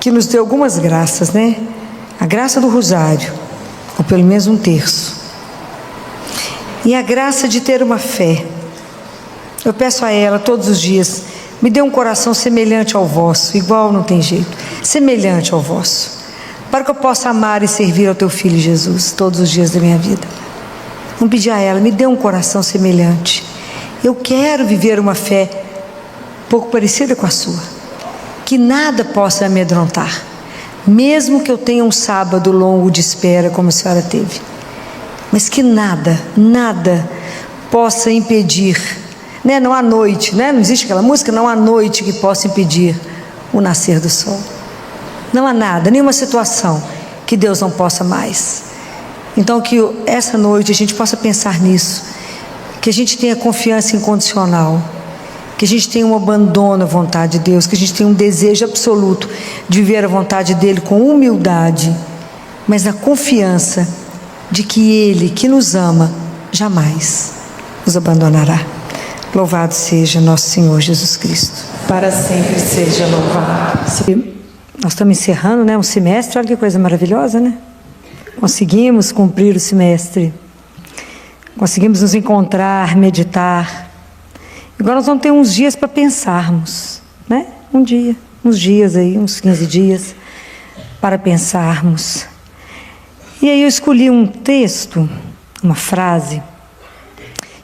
que nos dê algumas graças, né? A graça do rosário, ou pelo menos um terço, e a graça de ter uma fé. Eu peço a ela todos os dias: me dê um coração semelhante ao vosso, igual não tem jeito, semelhante ao vosso, para que eu possa amar e servir ao teu Filho Jesus todos os dias da minha vida. Vamos pedir a ela: me dê um coração semelhante. Eu quero viver uma fé um pouco parecida com a sua, que nada possa me amedrontar, mesmo que eu tenha um sábado longo de espera como a senhora teve, mas que nada possa impedir, né? Não há noite, né? Não existe aquela música? Não há noite que possa impedir o nascer do sol. Não há nada, nenhuma situação que Deus não possa mais. Então que essa noite a gente possa pensar nisso, que a gente tenha confiança incondicional, que a gente tenha um abandono à vontade de Deus, que a gente tenha um desejo absoluto de viver a vontade dEle com humildade, mas na confiança de que Ele, que nos ama, jamais nos abandonará. Louvado seja nosso Senhor Jesus Cristo. Para sempre seja louvado. Nós estamos encerrando, né, um semestre. Olha que coisa maravilhosa, né? Conseguimos cumprir o semestre. Conseguimos nos encontrar, meditar. Agora nós vamos ter uns dias para pensarmos, né? Uns dias aí, uns 15 dias para pensarmos. E aí eu escolhi um texto, uma frase,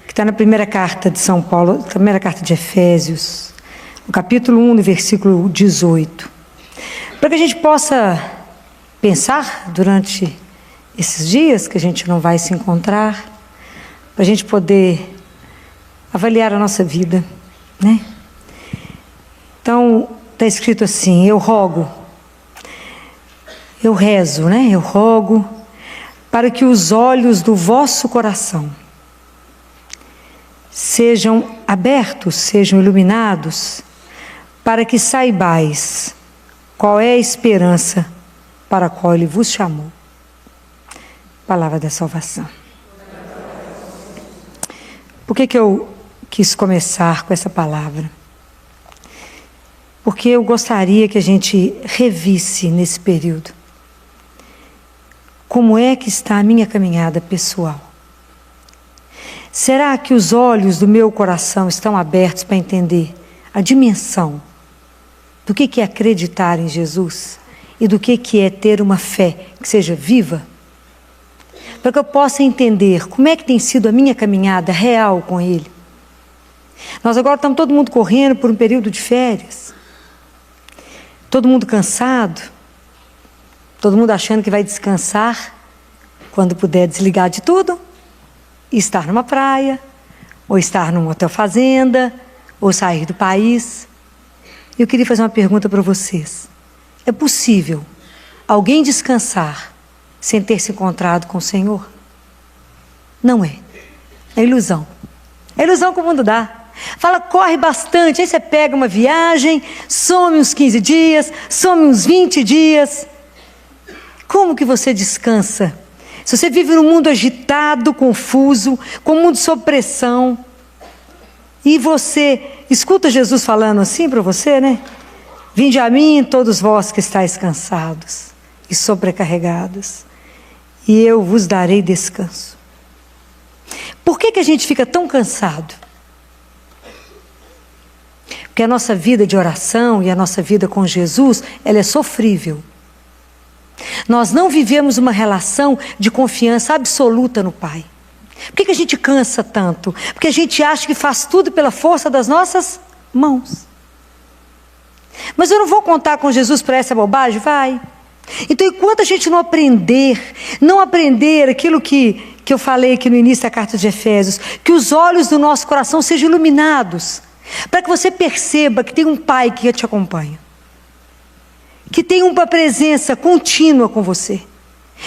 que está na primeira carta de São Paulo, primeira carta de Efésios, no capítulo 1, no versículo 18. Para que a gente possa pensar durante esses dias que a gente não vai se encontrar, para a gente poder avaliar a nossa vida, né? Então, está escrito assim: eu rezo, né? Eu rogo para que os olhos do vosso coração sejam abertos, sejam iluminados, para que saibais qual é a esperança para a qual Ele vos chamou. Palavra da salvação. Por que eu quis começar com essa palavra? Porque eu gostaria que a gente revisse nesse período como é que está a minha caminhada pessoal. Será que os olhos do meu coração estão abertos para entender a dimensão do que é acreditar em Jesus e do que é ter uma fé que seja viva? Para que eu possa entender como é que tem sido a minha caminhada real com Ele. Nós agora estamos todo mundo correndo por um período de férias. Todo mundo cansado. Todo mundo achando que vai descansar quando puder desligar de tudo. E estar numa praia, ou estar num hotel fazenda, ou sair do país. Eu queria fazer uma pergunta para vocês. É possível alguém descansar sem ter se encontrado com o Senhor? Não é. É ilusão. É ilusão que o mundo dá. Fala, corre bastante, aí você pega uma viagem, some uns 15 dias, some uns 20 dias. Como que você descansa? Se você vive num mundo agitado, confuso, com um mundo sob pressão, e você escuta Jesus falando assim para você, né? Vinde a mim todos vós que estáis cansados e sobrecarregados, e eu vos darei descanso. Por que a gente fica tão cansado? Porque a nossa vida de oração e a nossa vida com Jesus, ela é sofrível. Nós não vivemos uma relação de confiança absoluta no Pai. Por que a gente cansa tanto? Porque a gente acha que faz tudo pela força das nossas mãos. Mas eu não vou contar com Jesus para essa bobagem? Vai. Então, enquanto a gente não aprender aquilo que eu falei aqui no início da carta de Efésios, que os olhos do nosso coração sejam iluminados, para que você perceba que tem um Pai que te acompanha, que tem uma presença contínua com você,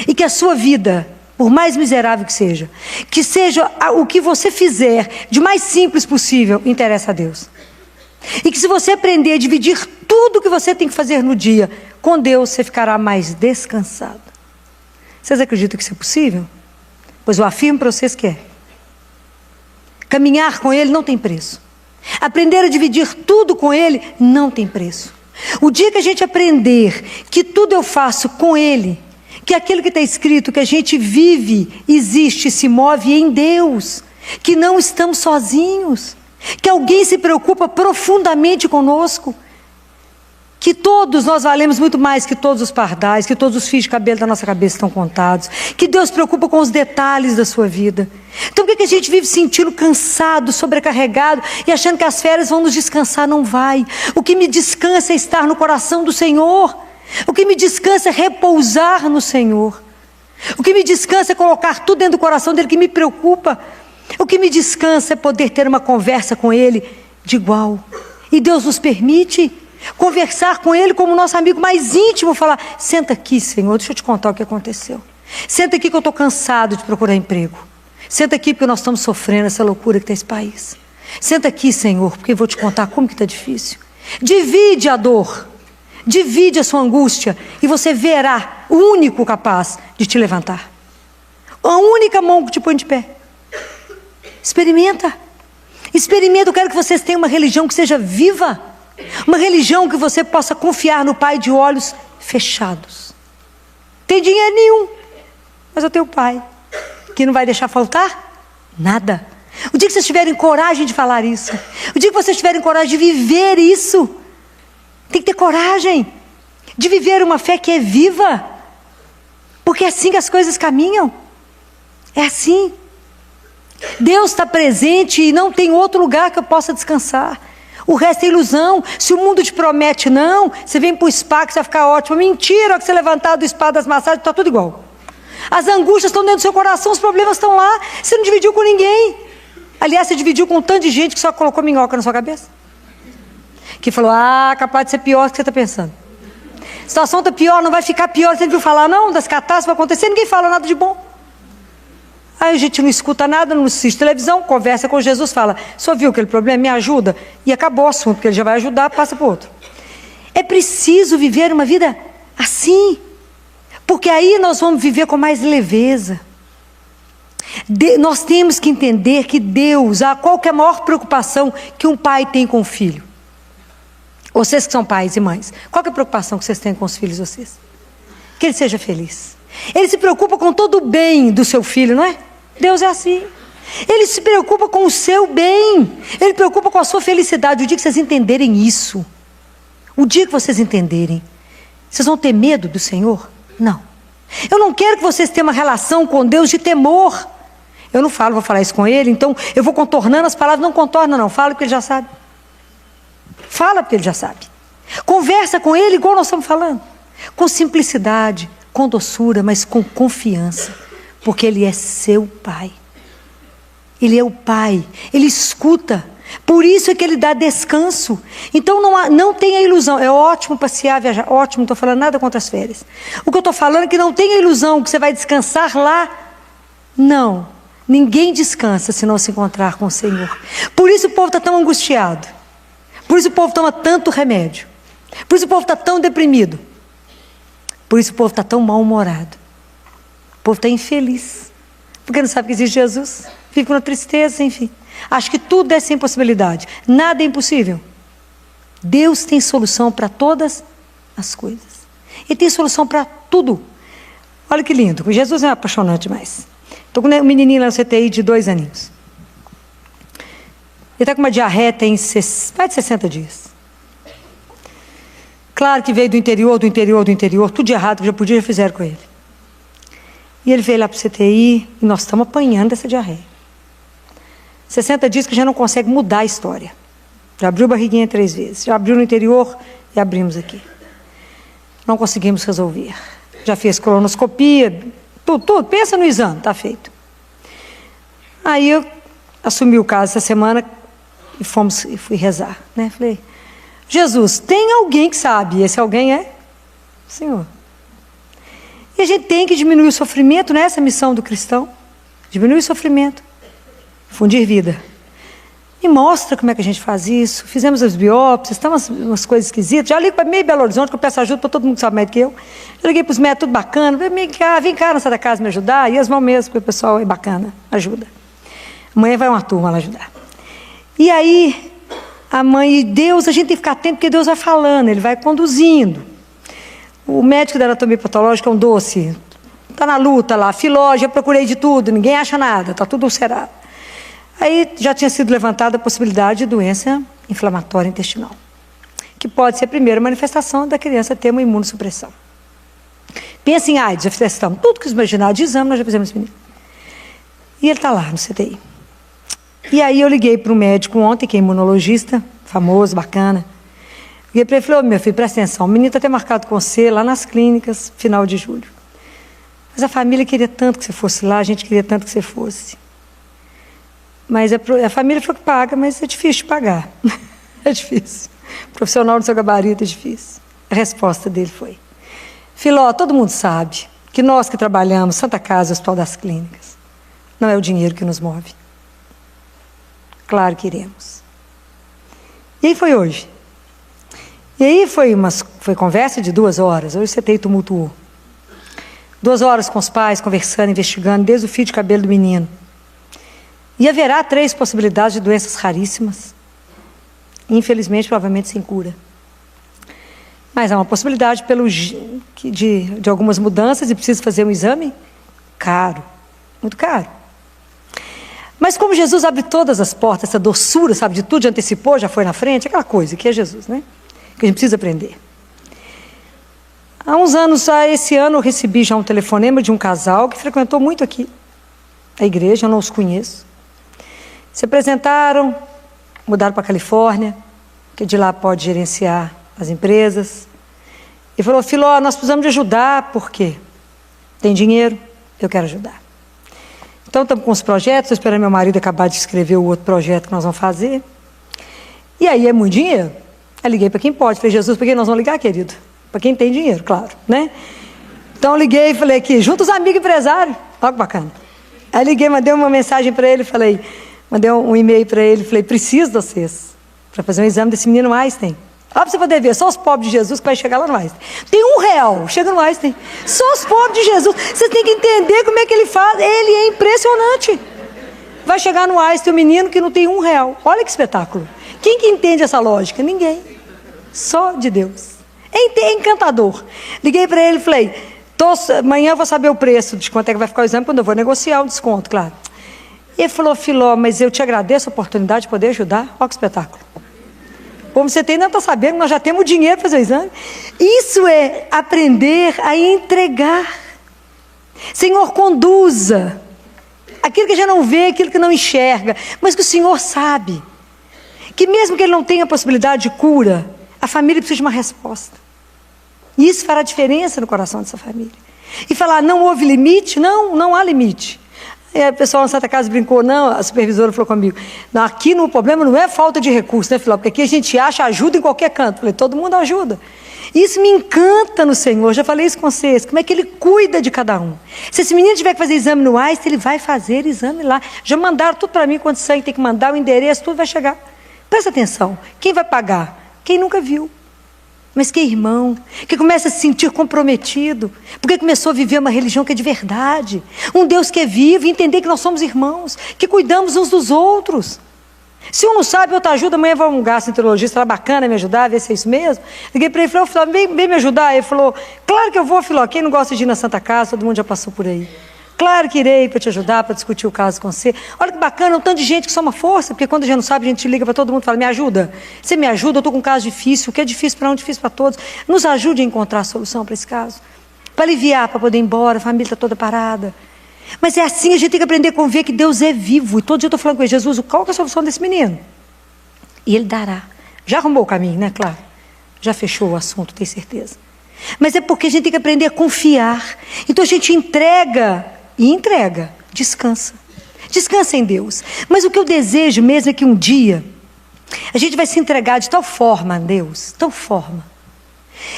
e que a sua vida, por mais miserável que seja o que você fizer de mais simples possível, interessa a Deus. E que se você aprender a dividir tudo que você tem que fazer no dia com Deus, você ficará mais descansado. Vocês acreditam que isso é possível? Pois eu afirmo para vocês que é. Caminhar com Ele não tem preço. Aprender a dividir tudo com Ele não tem preço. O dia que a gente aprender que tudo eu faço com Ele, que aquilo que está escrito, que a gente vive, existe, se move em Deus, que não estamos sozinhos, que alguém se preocupa profundamente conosco, que todos nós valemos muito mais que todos os pardais, que todos os fios de cabelo da nossa cabeça estão contados, que Deus se preocupa com os detalhes da sua vida. Então por que a gente vive sentindo cansado, sobrecarregado e achando que as férias vão nos descansar? Não vai. O que me descansa é estar no coração do Senhor. O que me descansa é repousar no Senhor. O que me descansa é colocar tudo dentro do coração dele que me preocupa. O que me descansa é poder ter uma conversa com Ele de igual. E Deus nos permite conversar com Ele como nosso amigo mais íntimo, falar, senta aqui, Senhor, deixa eu te contar o que aconteceu. Senta aqui que eu estou cansado de procurar emprego. Senta aqui porque nós estamos sofrendo essa loucura que está esse país. Senta aqui, Senhor, porque eu vou te contar como que está difícil. Divide a dor, divide a sua angústia e você verá o único capaz de te levantar. A única mão que te põe de pé. Experimenta. Experimenta, eu quero que vocês tenham uma religião que seja viva. Uma religião que você possa confiar no Pai de olhos fechados. Tem dinheiro nenhum, mas eu tenho o Pai que não vai deixar faltar nada. O dia que vocês tiverem coragem de falar isso, o dia que vocês tiverem coragem de viver isso, tem que ter coragem de viver uma fé que é viva, porque é assim que as coisas caminham. É assim. Deus está presente e não tem outro lugar que eu possa descansar. O resto é ilusão. Se o mundo te promete não, você vem para o spa que você vai ficar ótimo. Mentira, que você levantar do spa das massagens, está tudo igual. As angústias estão dentro do seu coração, os problemas estão lá. Você não dividiu com ninguém. Aliás, você dividiu com um tanto de gente que só colocou minhoca na sua cabeça. Que falou, capaz de ser pior do que você está pensando. A situação está pior, não vai ficar pior. Você não viu falar não, das catástrofes vai acontecer, ninguém fala nada de bom. Aí a gente não escuta nada, não assiste televisão, conversa com Jesus, fala, só viu aquele problema? Me ajuda. E acabou o assunto, porque ele já vai ajudar, passa para o outro. É preciso viver uma vida assim, porque aí nós vamos viver com mais leveza. Nós temos que entender que Deus, qual que é a maior preocupação que um pai tem com o filho? Vocês que são pais e mães, qual que é a preocupação que vocês têm com os filhos de vocês? Que ele seja feliz. Ele se preocupa com todo o bem do seu filho, não é? Deus é assim. Ele se preocupa com o seu bem. Ele se preocupa com a sua felicidade. O dia que vocês entenderem isso, o dia que vocês entenderem, vocês vão ter medo do Senhor? Não. Eu não quero que vocês tenham uma relação com Deus de temor. Eu não falo, vou falar isso com ele, então eu vou contornando as palavras. Não contorna não, fala porque ele já sabe. Fala porque ele já sabe. Conversa com ele igual nós estamos falando. Com simplicidade, com doçura, mas com confiança. Porque ele é seu pai. Ele é o pai. Ele escuta. Por isso é que ele dá descanso. Então não tenha ilusão. É ótimo passear, viajar. Ótimo, não estou falando nada contra as férias. O que eu estou falando é que não tenha ilusão que você vai descansar lá. Não. Ninguém descansa se não se encontrar com o Senhor. Por isso o povo está tão angustiado. Por isso o povo toma tanto remédio. Por isso o povo está tão deprimido. Por isso o povo está tão mal-humorado. O povo está infeliz. Porque não sabe que existe Jesus. Vive com tristeza, enfim. Acho que tudo é sem possibilidade. Nada é impossível. Deus tem solução para todas as coisas. Ele tem solução para tudo. Olha que lindo. Jesus é apaixonante demais. Estou com um menininho lá no CTI de 2 aninhos. Ele está com uma diarreia tem mais de 60 dias. Claro que veio do interior, tudo de errado, que já fizeram com ele. E ele veio lá para o CTI e nós estamos apanhando essa diarreia. 60 dias que já não consegue mudar a história. Já abriu barriguinha 3 vezes. Já abriu no interior e abrimos aqui. Não conseguimos resolver. Já fez colonoscopia, tudo. Pensa no exame, está feito. Aí eu assumi o caso essa semana e fui rezar. Né? Falei, Jesus, tem alguém que sabe. E esse alguém é o Senhor. E a gente tem que diminuir o sofrimento, né? Essa é a missão do cristão. Diminuir o sofrimento. Fundir vida. Me mostra como é que a gente faz isso. Fizemos as biópsias, estão umas coisas esquisitas. Já ligo para meio Belo Horizonte, que eu peço ajuda para todo mundo que sabe mais do que eu. Já liguei para os médicos, tudo bacana. Vem cá na Santa Casa me ajudar. E eles vão mesmo, porque o pessoal é bacana, ajuda. Amanhã vai uma turma lá ajudar. E aí, a mãe e Deus, a gente tem que ficar atento, porque Deus vai falando, Ele vai conduzindo. O médico da anatomia patológica é um doce. Está na luta lá, filó, já procurei de tudo, ninguém acha nada, está tudo ulcerado. Aí já tinha sido levantada a possibilidade de doença inflamatória intestinal, que pode ser a primeira manifestação da criança ter uma imunossupressão. Pensa em AIDS, já testamos tudo que imaginar de exame, nós já fizemos esse menino. E ele está lá no CTI. E aí eu liguei para um médico ontem, que é imunologista, famoso, bacana. Liguei para ele e falei, meu filho, presta atenção, o menino está até marcado com você lá nas clínicas, final de julho. Mas a família queria tanto que você fosse lá, a gente queria tanto que você fosse. Mas a família falou que paga, mas é difícil de pagar. É difícil. Profissional no seu gabarito é difícil. A resposta dele foi, Filó, todo mundo sabe que nós que trabalhamos, Santa Casa, Hospital das Clínicas, não é o dinheiro que nos move. Claro que iremos. E aí foi hoje. E aí foi conversa de 2 horas. Hoje o CTI tumultuou. 2 horas com os pais, conversando, investigando, desde o fio de cabelo do menino. E haverá 3 possibilidades de doenças raríssimas. Infelizmente, provavelmente sem cura. Mas há uma possibilidade de algumas mudanças e precisa fazer um exame caro. Muito caro. Mas como Jesus abre todas as portas, essa doçura, sabe, de tudo, já antecipou, já foi na frente, aquela coisa que é Jesus, né? Que a gente precisa aprender. Há uns anos, esse ano, eu recebi já um telefonema de um casal que frequentou muito aqui a igreja, eu não os conheço. Se apresentaram, mudaram para a Califórnia, que de lá pode gerenciar as empresas. E falou, Filó, nós precisamos de ajudar, por quê? Tem dinheiro, eu quero ajudar. Então, estamos com os projetos, estou esperando meu marido acabar de escrever o outro projeto que nós vamos fazer. E aí é muito dinheiro. Aí liguei para quem pode. Falei, Jesus, para quem nós vamos ligar, querido? Para quem tem dinheiro, claro, né? Então, eu liguei e falei aqui, junta os amigos empresários. Olha que bacana. Aí liguei, mandei uma mensagem para ele, mandei um e-mail para ele, falei, preciso de vocês, para fazer um exame desse menino Einstein. Lá para você poder ver, só os pobres de Jesus que vai chegar lá no Einstein. Tem R$1, chega no Einstein. Só os pobres de Jesus. Vocês têm que entender como é que ele faz. Ele é impressionante. Vai chegar no Einstein um menino que não tem R$1. Olha que espetáculo. Quem que entende essa lógica? Ninguém. Só de Deus. É encantador. Liguei para ele e falei, amanhã eu vou saber o preço de quanto é que vai ficar o exame, quando eu vou negociar o desconto, claro. Ele falou, Filó, mas eu te agradeço a oportunidade de poder ajudar. Olha que espetáculo. Como você tem, não está sabendo, nós já temos o dinheiro para fazer o exame. Isso é aprender a entregar. Senhor, conduza. Aquilo que já não vê, aquilo que não enxerga, mas que o Senhor sabe. Que mesmo que ele não tenha possibilidade de cura, a família precisa de uma resposta. E isso fará diferença no coração dessa família. E falar, não houve limite? Não, não há limite. E o pessoal na Santa Casa brincou, não, a supervisora falou comigo, não, aqui o problema não é falta de recurso, né, Filó? Porque aqui a gente acha ajuda em qualquer canto. Falei, todo mundo ajuda. Isso me encanta no Senhor, já falei isso com vocês, como é que Ele cuida de cada um. Se esse menino tiver que fazer exame no Einstein, ele vai fazer exame lá. Já mandaram tudo para mim, quando sangue tem que mandar, o endereço, tudo vai chegar. Presta atenção, quem vai pagar? Quem nunca viu. Mas que irmão, que começa a se sentir comprometido, porque começou a viver uma religião que é de verdade, um Deus que é vivo, e entender que nós somos irmãos, que cuidamos uns dos outros. Se um não sabe, outro ajuda, amanhã vai um gastroenterologista lá bacana me ajudar, ver se é isso mesmo. Liguei para ele e falei, Filó, vem me ajudar. Ele falou, claro que eu vou, Filó, quem não gosta de ir na Santa Casa, todo mundo já passou por aí. Claro que irei para te ajudar, para discutir o caso com você. Olha que bacana, um tanto de gente que soma força, porque quando a gente não sabe, a gente liga para todo mundo e fala, me ajuda. Você me ajuda, eu estou com um caso difícil, o que é difícil para um, difícil para todos. Nos ajude a encontrar a solução para esse caso. Para aliviar, para poder ir embora, a família está toda parada. Mas é assim, a gente tem que aprender a conviver que Deus é vivo. E todo dia eu estou falando com ele, Jesus, qual que é a solução desse menino? E Ele dará. Já arrumou o caminho, né? Claro. Já fechou o assunto, tenho certeza. Mas é porque a gente tem que aprender a confiar. Então a gente entrega... E entrega, descansa. Descansa em Deus. Mas o que eu desejo mesmo é que um dia a gente vai se entregar de tal forma a Deus, tal forma,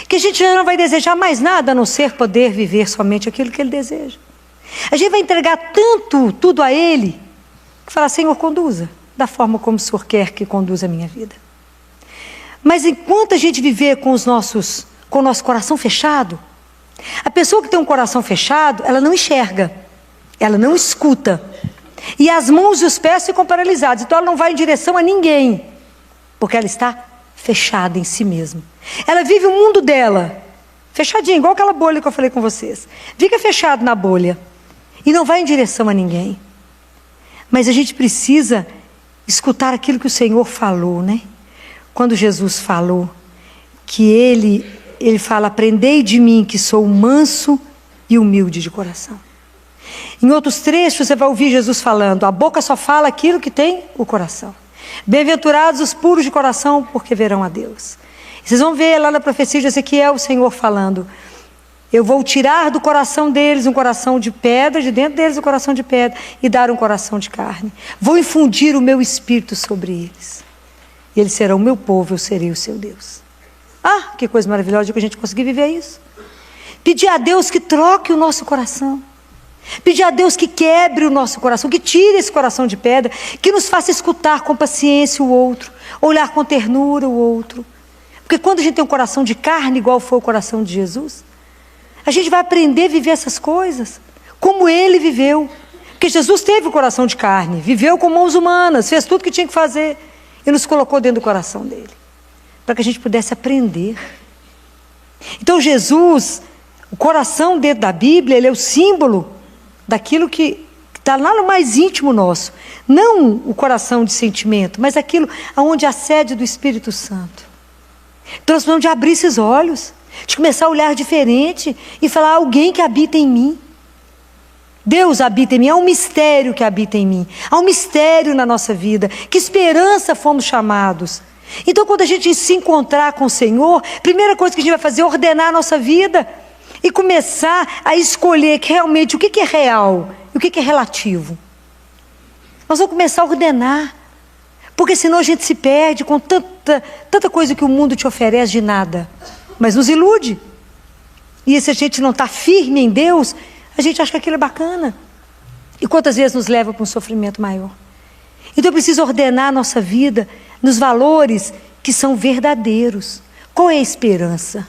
que a gente já não vai desejar mais nada a não ser poder viver somente aquilo que Ele deseja. A gente vai entregar tanto, tudo a Ele, que falar, Senhor, conduza da forma como o Senhor quer que conduza a minha vida. Mas enquanto a gente viver com o nosso coração fechado, a pessoa que tem um coração fechado, ela não enxerga, ela não escuta, e as mãos e os pés ficam paralisados, então ela não vai em direção a ninguém, porque ela está fechada em si mesma. Ela vive o mundo dela, fechadinha, igual aquela bolha que eu falei com vocês. Fica fechado na bolha, e não vai em direção a ninguém. Mas a gente precisa escutar aquilo que o Senhor falou, né? Quando Jesus falou, que Ele fala, aprendei de mim que sou manso e humilde de coração. Em outros trechos você vai ouvir Jesus falando, a boca só fala aquilo que tem o coração. Bem-aventurados os puros de coração, porque verão a Deus. E vocês vão ver lá na profecia de Ezequiel o Senhor falando, eu vou tirar do coração deles um coração de pedra, de dentro deles um coração de pedra, e dar um coração de carne. Vou infundir o meu espírito sobre eles. E eles serão o meu povo, eu serei o seu Deus. Ah, que coisa maravilhosa de que a gente conseguir viver isso. Pedir a Deus que troque o nosso coração. Pedir a Deus que quebre o nosso coração, que tire esse coração de pedra, que nos faça escutar com paciência o outro, olhar com ternura o outro. Porque quando a gente tem um coração de carne, igual foi o coração de Jesus, a gente vai aprender a viver essas coisas, como Ele viveu. Porque Jesus teve o coração de carne, viveu com mãos humanas, fez tudo o que tinha que fazer, e nos colocou dentro do coração dele, para que a gente pudesse aprender. Então Jesus, o coração dentro da Bíblia, ele é o símbolo daquilo que está lá no mais íntimo nosso. Não o coração de sentimento, mas aquilo onde a sede do Espírito Santo. Então nós precisamos de abrir esses olhos, de começar a olhar diferente e falar, alguém que habita em mim. Deus habita em mim, há um mistério que habita em mim, há um mistério na nossa vida, que esperança fomos chamados. Então quando a gente se encontrar com o Senhor, a primeira coisa que a gente vai fazer é ordenar a nossa vida e começar a escolher que realmente o que é real e o que é relativo. Nós vamos começar a ordenar, porque senão a gente se perde com tanta coisa que o mundo te oferece de nada, mas nos ilude. E se a gente não está firme em Deus, a gente acha que aquilo é bacana. E quantas vezes nos leva para um sofrimento maior. Então eu preciso ordenar a nossa vida nos valores que são verdadeiros. Qual é a esperança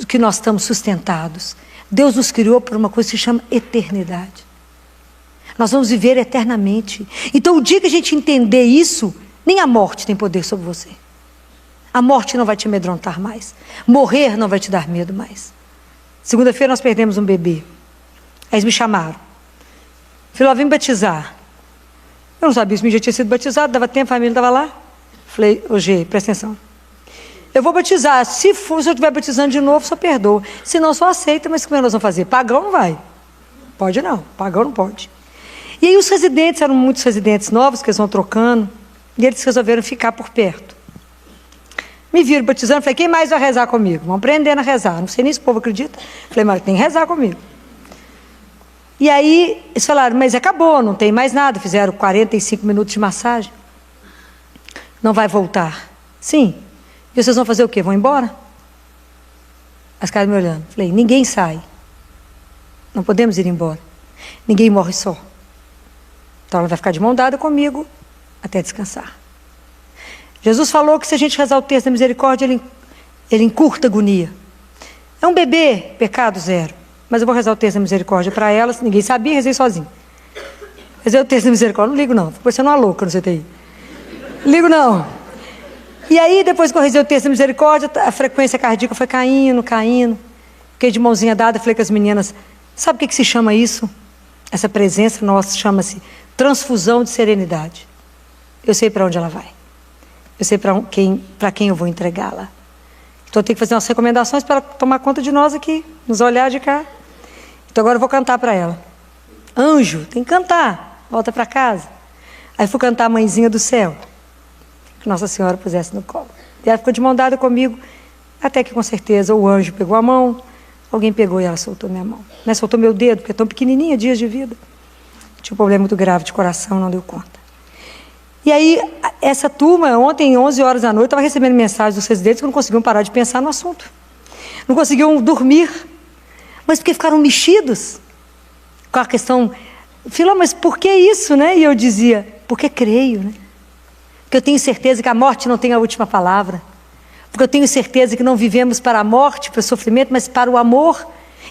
que nós estamos sustentados? Deus nos criou por uma coisa que se chama eternidade. Nós vamos viver eternamente. Então, o dia que a gente entender isso, nem a morte tem poder sobre você. A morte não vai te amedrontar mais. Morrer não vai te dar medo mais. Segunda-feira nós perdemos um bebê. Aí eles me chamaram. Falei, vim batizar. Eu não sabia se o menino já tinha sido batizado, dava tempo, a família estava lá. Falei, ô Gê, presta atenção. Eu vou batizar. Se eu estiver batizando de novo, só perdoa. Se não, só aceita, mas como é que nós vamos fazer? Pagão não vai. Pode não, pagão não pode. E aí os residentes, eram muitos residentes novos, que eles vão trocando, e eles resolveram ficar por perto. Me viram batizando, falei, quem mais vai rezar comigo? Vão aprendendo a rezar. Não sei nem se o povo acredita. Falei, mas tem que rezar comigo. E aí, eles falaram, mas acabou, não tem mais nada. Fizeram 45 minutos de massagem. Não vai voltar. Sim. E vocês vão fazer o quê? Vão embora? As caras me olhando. Falei, ninguém sai. Não podemos ir embora. Ninguém morre só. Então ela vai ficar de mão dada comigo até descansar. Jesus falou que se a gente rezar o terço da misericórdia, ele encurta a agonia. É um bebê, pecado zero. Mas eu vou rezar o terço da misericórdia para elas. Ninguém sabia, rezei sozinho. Rezei o terço da misericórdia, não ligo não. Fico parecendo uma louca no CTI. Ligo não. E aí, depois que eu rezei o terço da misericórdia, a frequência cardíaca foi caindo. Fiquei de mãozinha dada, falei com as meninas, sabe o que se chama isso? Essa presença nossa chama-se transfusão de serenidade. Eu sei para onde ela vai. Eu sei para quem eu vou entregá-la. Então eu tenho que fazer umas recomendações para ela tomar conta de nós aqui, nos olhar de cá. Então agora eu vou cantar para ela. Anjo, tem que cantar, volta para casa. Aí fui cantar a Mãezinha do Céu, que Nossa Senhora pusesse no colo. E ela ficou de mão dada comigo, até que com certeza o anjo pegou a mão, alguém pegou e ela soltou minha mão. Né? Soltou meu dedo, porque é tão pequenininha, dias de vida. Tinha um problema muito grave de coração, não deu conta. E aí, essa turma, ontem, 11 horas da noite, estava recebendo mensagens dos residentes que não conseguiam parar de pensar no assunto. Não conseguiam dormir, mas porque ficaram mexidos com a questão. Filó, mas por que isso, né? E eu dizia, porque creio, né? Porque eu tenho certeza que a morte não tem a última palavra. Porque eu tenho certeza que não vivemos para a morte, para o sofrimento, mas para o amor.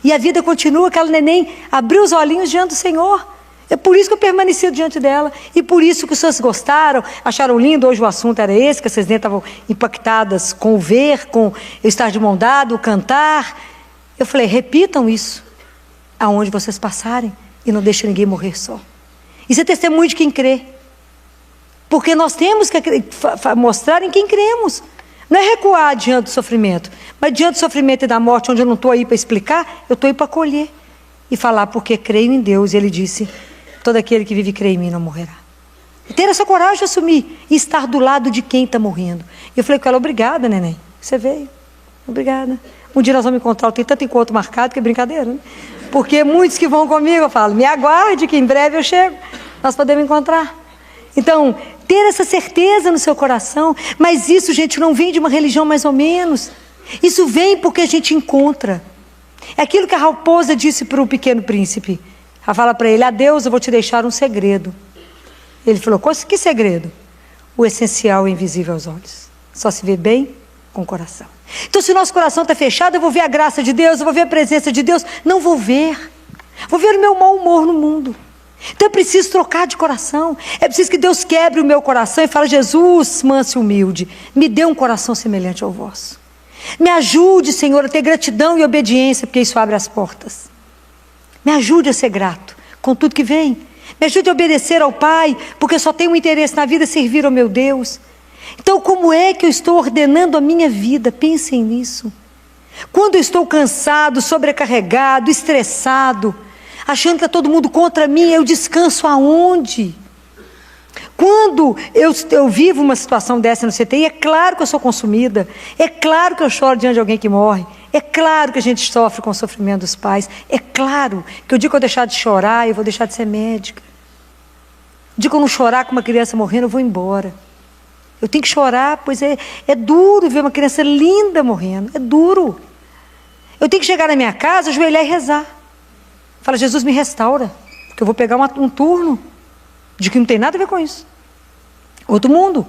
E a vida continua, aquela neném abriu os olhinhos diante do Senhor. É por isso que eu permaneci diante dela. E por isso que os senhores gostaram, acharam lindo. Hoje o assunto era esse, que as residentes estavam impactadas com o ver, com eu estar de mão dada, o cantar. Eu falei, repitam isso aonde vocês passarem e não deixem ninguém morrer só. Isso é testemunho de quem crê. Porque nós temos que mostrar em quem cremos. Não é recuar diante do sofrimento, mas diante do sofrimento e da morte, onde eu não estou aí para explicar, eu estou aí para acolher e falar porque creio em Deus. E ele disse, todo aquele que vive e crê em mim não morrerá. E ter essa coragem de assumir e estar do lado de quem está morrendo. E eu falei com ela, obrigada, neném, você veio, obrigada. Um dia nós vamos encontrar, eu tenho tanto encontro marcado que é brincadeira, né? Porque muitos que vão comigo, eu falo, me aguarde que em breve eu chego, nós podemos encontrar. Então, ter essa certeza no seu coração, mas isso, gente, não vem de uma religião mais ou menos. Isso vem porque a gente encontra. É aquilo que a raposa disse para o pequeno príncipe. Ela fala para ele, adeus, eu vou te deixar um segredo. Ele falou, que segredo? O essencial é invisível aos olhos. Só se vê bem com o coração. Então, se o nosso coração está fechado, eu vou ver a graça de Deus, eu vou ver a presença de Deus. Não vou ver. Vou ver o meu mau humor no mundo. Então, é preciso trocar de coração. É preciso que Deus quebre o meu coração e fale, Jesus, manso e humilde, me dê um coração semelhante ao vosso. Me ajude, Senhor, a ter gratidão e obediência, porque isso abre as portas. Me ajude a ser grato com tudo que vem. Me ajude a obedecer ao Pai, porque eu só tenho um interesse na vida, servir ao meu Deus. Então, como é que eu estou ordenando a minha vida? Pensem nisso. Quando eu estou cansado, sobrecarregado, estressado, achando que está todo mundo contra mim, eu descanso aonde? Quando eu vivo uma situação dessa no CTI, é claro que eu sou consumida, é claro que eu choro diante de alguém que morre, é claro que a gente sofre com o sofrimento dos pais, é claro que o dia que eu deixar de chorar, eu vou deixar de ser médica. O dia que eu não chorar com uma criança morrendo, eu vou embora. Eu tenho que chorar, pois é duro ver uma criança linda morrendo, é duro. Eu tenho que chegar na minha casa, ajoelhar e rezar. Fala, Jesus, me restaura, porque eu vou pegar um turno de que não tem nada a ver com isso. Outro mundo.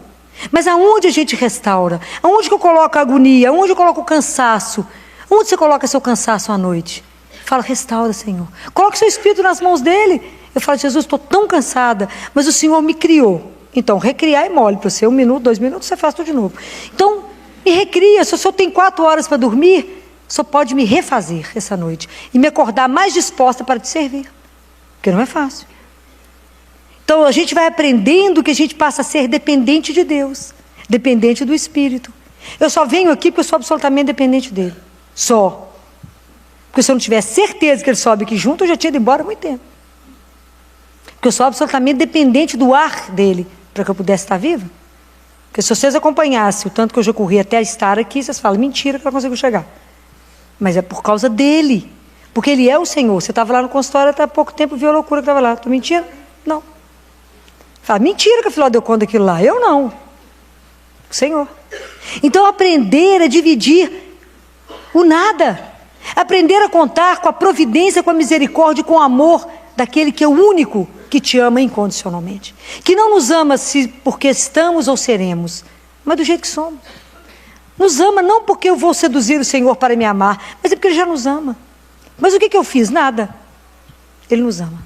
Mas aonde a gente restaura? Aonde que eu coloco a agonia? Aonde eu coloco o cansaço? Onde você coloca seu cansaço à noite? Fala, restaura, Senhor. Coloque seu espírito nas mãos dele. Eu falo, Jesus, estou tão cansada, mas o Senhor me criou. Então, recriar é mole para você. 1 minuto, 2 minutos, você faz tudo de novo. Então, me recria. Se o Senhor tem 4 horas para dormir, o Senhor pode me refazer essa noite. E me acordar mais disposta para te servir. Porque não é fácil. Então, a gente vai aprendendo que a gente passa a ser dependente de Deus. Dependente do Espírito. Eu só venho aqui porque eu sou absolutamente dependente dele. Só. Porque se eu não tivesse certeza que ele sobe aqui junto, eu já tinha ido embora há muito tempo. Porque eu sou absolutamente dependente do ar dele, para que eu pudesse estar viva. Porque se vocês acompanhassem o tanto que eu já corri até estar aqui, vocês falam, mentira que ela conseguiu chegar. Mas é por causa dele. Porque ele é o Senhor. Você estava lá no consultório até há pouco tempo, viu a loucura que estava lá. Estou mentindo? Não. Fala, mentira que a Filó deu conta daquilo lá. Eu não. O Senhor. Então aprender a dividir o nada. Aprender a contar com a providência, com a misericórdia, com o amor daquele que é o único que te ama incondicionalmente. Que não nos ama porque estamos ou seremos, mas do jeito que somos. Nos ama não porque eu vou seduzir o Senhor para me amar, mas é porque Ele já nos ama. Mas o que eu fiz? Nada. Ele nos ama.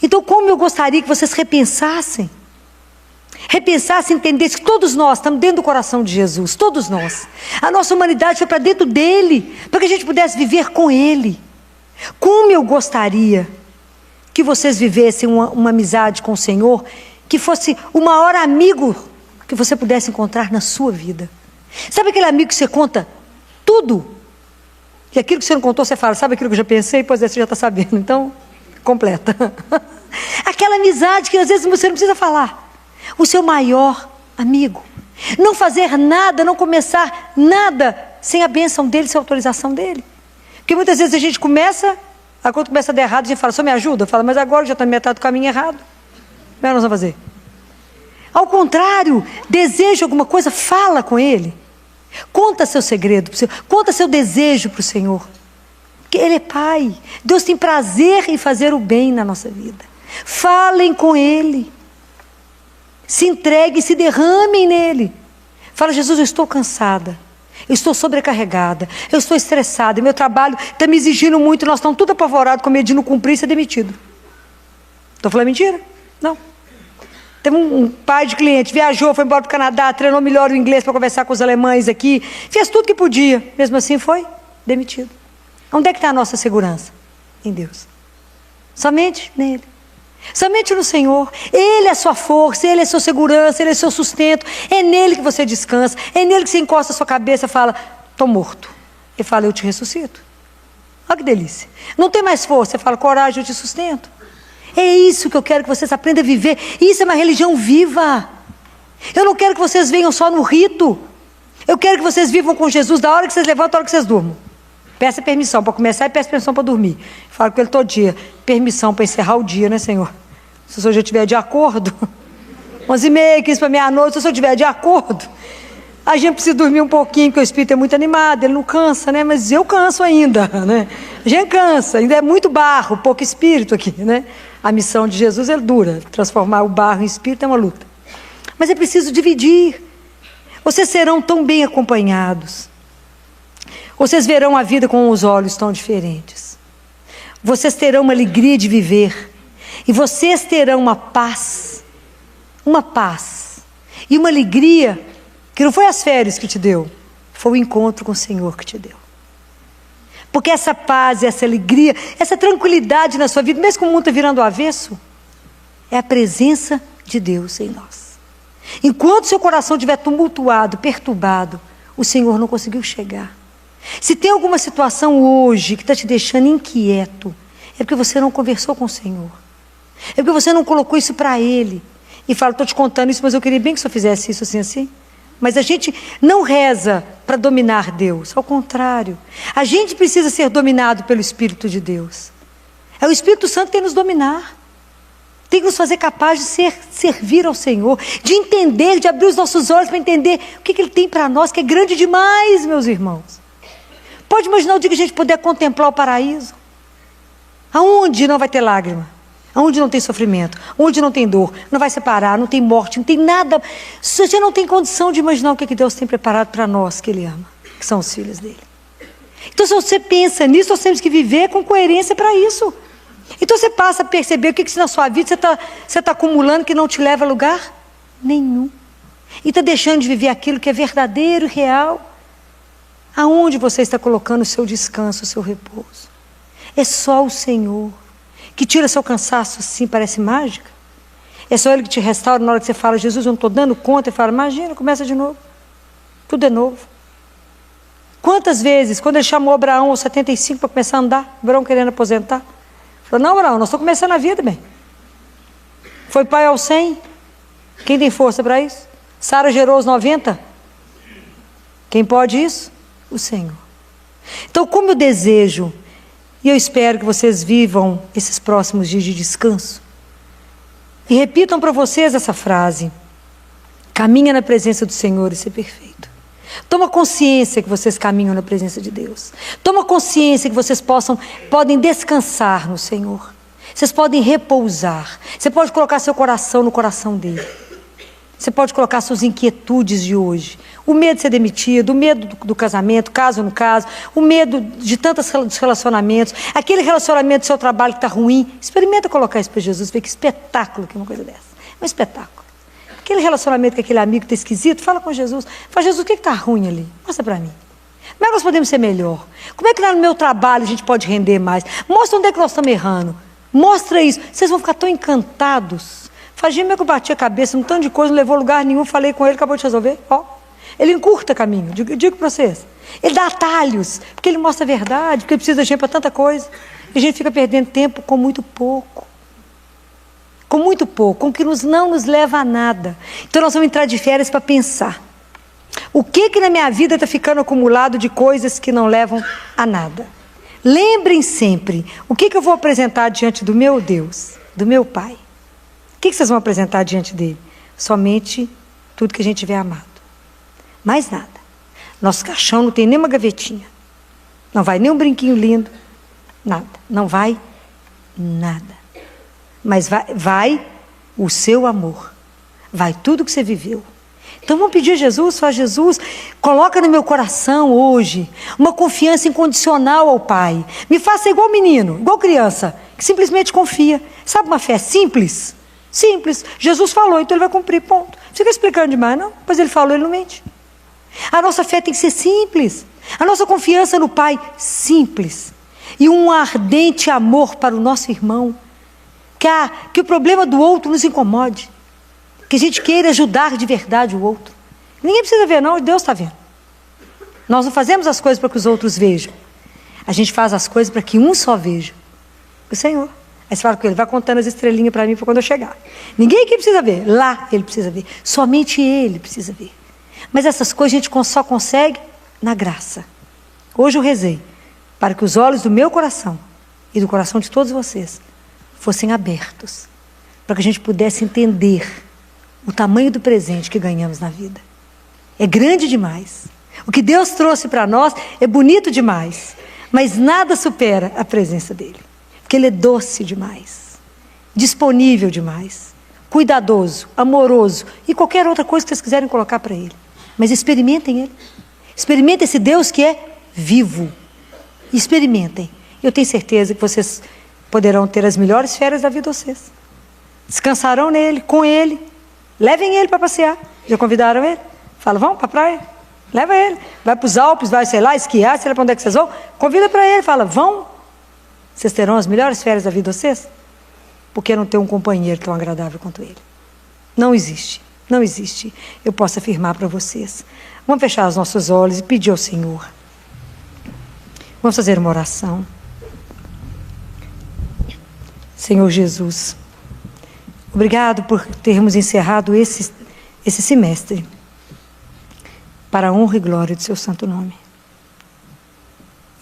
Então, como eu gostaria que vocês repensassem, entendessem que todos nós estamos dentro do coração de Jesus, todos nós. A nossa humanidade foi para dentro dele, para que a gente pudesse viver com ele. Como eu gostaria que vocês vivessem uma amizade com o Senhor, que fosse o maior amigo que você pudesse encontrar na sua vida. Sabe aquele amigo que você conta tudo? E aquilo que você não contou, você fala, sabe aquilo que eu já pensei? Pois é, você já está sabendo, então, completa. Aquela amizade que às vezes você não precisa falar. O seu maior amigo. Não fazer nada, não começar nada sem a bênção dele, sem a autorização dele. Porque muitas vezes a gente começa, aí quando começa a dar errado, a gente fala, só me ajuda? Fala, mas agora já está metade do caminho errado. Como é que nós vamos fazer? Ao contrário, deseja alguma coisa, fala com ele. Conta seu segredo, conta seu desejo para o Senhor. Porque Ele é Pai. Deus tem prazer em fazer o bem na nossa vida. Falem com Ele. Se entreguem, se derramem nele. Fala, Jesus, eu estou cansada. Eu estou sobrecarregada. Eu estou estressada. Meu trabalho está me exigindo muito. Nós estamos tudo apavorados com medo de não cumprir e ser demitido. Estou falando mentira? Não. Teve um pai de cliente, viajou, foi embora para o Canadá, treinou melhor o inglês para conversar com os alemães aqui, fez tudo que podia, mesmo assim foi demitido. Onde é que está a nossa segurança? Em Deus. Somente nele. Somente no Senhor. Ele é a sua força, Ele é a sua segurança, Ele é o seu sustento, é nele que você descansa, é nele que você encosta a sua cabeça e fala, estou morto. Ele fala, eu te ressuscito. Olha que delícia. Não tem mais força, você fala, coragem, eu te sustento. É isso que eu quero que vocês aprendam a viver. Isso é uma religião viva. Eu não quero que vocês venham só no rito. Eu quero que vocês vivam com Jesus da hora que vocês levantam, da hora que vocês durmam. Peça permissão para começar e peça permissão para dormir. Falo com ele todo dia. Permissão para encerrar o dia, né, Senhor? Se o Senhor já estiver de acordo. 11h30, 15 para meia-noite, se o Senhor estiver de acordo. A gente precisa dormir um pouquinho, porque o espírito é muito animado, ele não cansa, né? Mas eu canso ainda, né? A gente cansa, ainda é muito barro, pouco espírito aqui, né? A missão de Jesus é dura, transformar o barro em espírito é uma luta. Mas é preciso dividir. Vocês serão tão bem acompanhados. Vocês verão a vida com os olhos tão diferentes. Vocês terão uma alegria de viver. E vocês terão uma paz e uma alegria que não foi as férias que te deu, foi o encontro com o Senhor que te deu. Porque essa paz, essa alegria, essa tranquilidade na sua vida, mesmo com o mundo está virando ao avesso, é a presença de Deus em nós. Enquanto seu coração estiver tumultuado, perturbado, o Senhor não conseguiu chegar. Se tem alguma situação hoje que está te deixando inquieto, é porque você não conversou com o Senhor. É porque você não colocou isso para Ele. E fala, estou te contando isso, mas eu queria bem que o Senhor fizesse isso assim, assim. Mas a gente não reza para dominar Deus. Ao contrário. A gente precisa ser dominado pelo Espírito de Deus. É o Espírito Santo que tem que nos dominar. Tem que nos fazer capazes de servir ao Senhor. De entender, de abrir os nossos olhos para entender o que Ele tem para nós, que é grande demais, meus irmãos. Pode imaginar o dia que a gente puder contemplar o paraíso? Aonde não vai ter lágrima? Onde não tem sofrimento, onde não tem dor, não vai separar, não tem morte, não tem nada. Você não tem condição de imaginar o que Deus tem preparado para nós que Ele ama, que são os filhos dele. Então, se você pensa nisso, nós temos que viver com coerência para isso. Então, você passa a perceber o que na sua vida você tá acumulando que não te leva a lugar nenhum. E está deixando de viver aquilo que é verdadeiro e real. Aonde você está colocando o seu descanso, o seu repouso? É só o Senhor que tira seu cansaço assim, parece mágica. É só Ele que te restaura na hora que você fala, Jesus, eu não estou dando conta. Ele fala, imagina, começa de novo. Tudo é novo. Quantas vezes, quando Ele chamou Abraão aos 75 para começar a andar, Abraão querendo aposentar, falou, não, Abraão, nós estamos começando a vida, bem. Foi pai aos 100. Quem tem força para isso? Sara gerou os 90. Quem pode isso? O Senhor. Então, como eu desejo, e eu espero que vocês vivam esses próximos dias de descanso, e repitam para vocês essa frase, caminha na presença do Senhor e ser perfeito. Toma consciência que vocês caminham na presença de Deus. Toma consciência que vocês podem descansar no Senhor. Vocês podem repousar. Você pode colocar seu coração no coração dele. Você pode colocar suas inquietudes de hoje. O medo de ser demitido, o medo do casamento, caso ou não caso, o medo de tantos relacionamentos, aquele relacionamento do seu trabalho que está ruim. Experimenta colocar isso para Jesus, ver que espetáculo que é uma coisa dessa. É um espetáculo. Aquele relacionamento com aquele amigo que está esquisito, fala com Jesus. Fala, Jesus, o que está ruim ali? Mostra para mim. Como é que nós podemos ser melhor? Como é que lá no meu trabalho a gente pode render mais? Mostra onde é que nós estamos errando. Mostra isso. Vocês vão ficar tão encantados. Fazia mesmo que eu bati a cabeça, um tanto de coisa, não levou a lugar nenhum, falei com ele, acabou de resolver. Ó, ele encurta caminho, digo para vocês. Ele dá atalhos, porque ele mostra a verdade, porque ele precisa da gente para tanta coisa. E a gente fica perdendo tempo com muito pouco. Com muito pouco, com o que não nos leva a nada. Então nós vamos entrar de férias para pensar. O que na minha vida está ficando acumulado de coisas que não levam a nada? Lembrem sempre, o que eu vou apresentar diante do meu Deus, do meu Pai? O que vocês vão apresentar diante dele? Somente tudo que a gente tiver amado. Mais nada. Nosso caixão não tem nenhuma gavetinha. Não vai nem um brinquinho lindo. Nada. Não vai nada. Mas vai o seu amor. Vai tudo que você viveu. Então vamos pedir a Jesus, fala, Jesus, coloca no meu coração hoje uma confiança incondicional ao Pai. Me faça igual menino, igual criança, que simplesmente confia. Sabe uma fé simples? Simples. Jesus falou, então ele vai cumprir, ponto. Não fica explicando demais, não. Pois ele falou, ele não mente. A nossa fé tem que ser simples. A nossa confiança no Pai, simples. E um ardente amor para o nosso irmão. Que o problema do outro nos incomode. Que a gente queira ajudar de verdade o outro. Ninguém precisa ver, não, Deus está vendo. Nós não fazemos as coisas para que os outros vejam. A gente faz as coisas para que um só veja. O Senhor. Aí você fala com ele, vai contando as estrelinhas para mim para quando eu chegar. Ninguém aqui precisa ver, lá ele precisa ver. Somente ele precisa ver. Mas essas coisas a gente só consegue na graça. Hoje eu rezei para que os olhos do meu coração e do coração de todos vocês fossem abertos. Para que a gente pudesse entender o tamanho do presente que ganhamos na vida. É grande demais. O que Deus trouxe para nós é bonito demais. Mas nada supera a presença dele. Porque ele é doce demais. Disponível demais. Cuidadoso, amoroso. E qualquer outra coisa que vocês quiserem colocar para ele. Mas experimentem ele. Experimentem esse Deus que é vivo. Experimentem. Eu tenho certeza que vocês poderão ter as melhores férias da vida de vocês. Descansarão nele, com ele. Levem ele para passear. Já convidaram ele? Fala, vamos para a praia? Leva ele. Vai para os Alpes, vai, sei lá, esquiar, sei lá para onde é que vocês vão. Convida para ele, fala, vão. Vocês terão as melhores férias da vida de vocês? Porque não tem um companheiro tão agradável quanto ele. Não existe. Não existe. Eu posso afirmar para vocês. Vamos fechar os nossos olhos e pedir ao Senhor. Vamos fazer uma oração. Senhor Jesus, obrigado por termos encerrado esse semestre para a honra e glória do seu santo nome.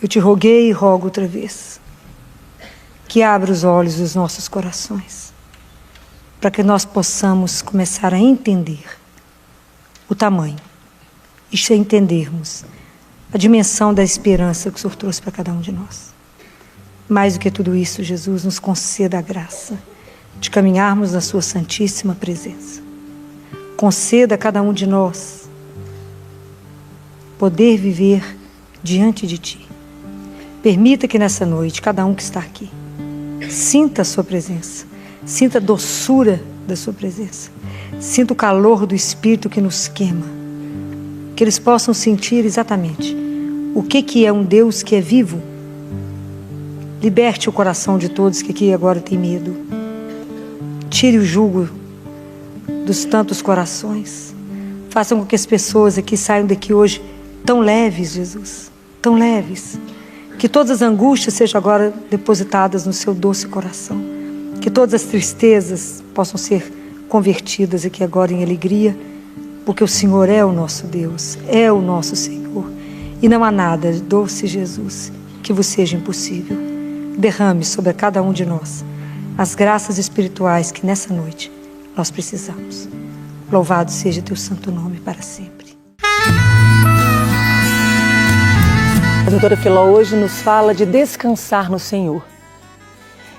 Eu te roguei e rogo outra vez que abra os olhos dos nossos corações para que nós possamos começar a entender o tamanho e se entendermos a dimensão da esperança que o Senhor trouxe para cada um de nós. Mais do que tudo isso, Jesus, nos conceda a graça de caminharmos na sua santíssima presença. Conceda a cada um de nós poder viver diante de Ti. Permita que nessa noite, cada um que está aqui, sinta a sua presença, sinta a doçura da sua presença, sinta o calor do Espírito que nos queima, que eles possam sentir exatamente o que é um Deus que é vivo. Liberte o coração de todos que aqui agora têm medo. Tire o jugo dos tantos corações. Faça com que as pessoas aqui saiam daqui hoje tão leves, Jesus, tão leves. Que todas as angústias sejam agora depositadas no seu doce coração. Que todas as tristezas possam ser convertidas aqui agora em alegria, porque o Senhor é o nosso Deus, é o nosso Senhor. E não há nada, doce Jesus, que vos seja impossível. Derrame sobre cada um de nós as graças espirituais que nessa noite nós precisamos. Louvado seja teu santo nome para sempre. A doutora Filó hoje nos fala de descansar no Senhor.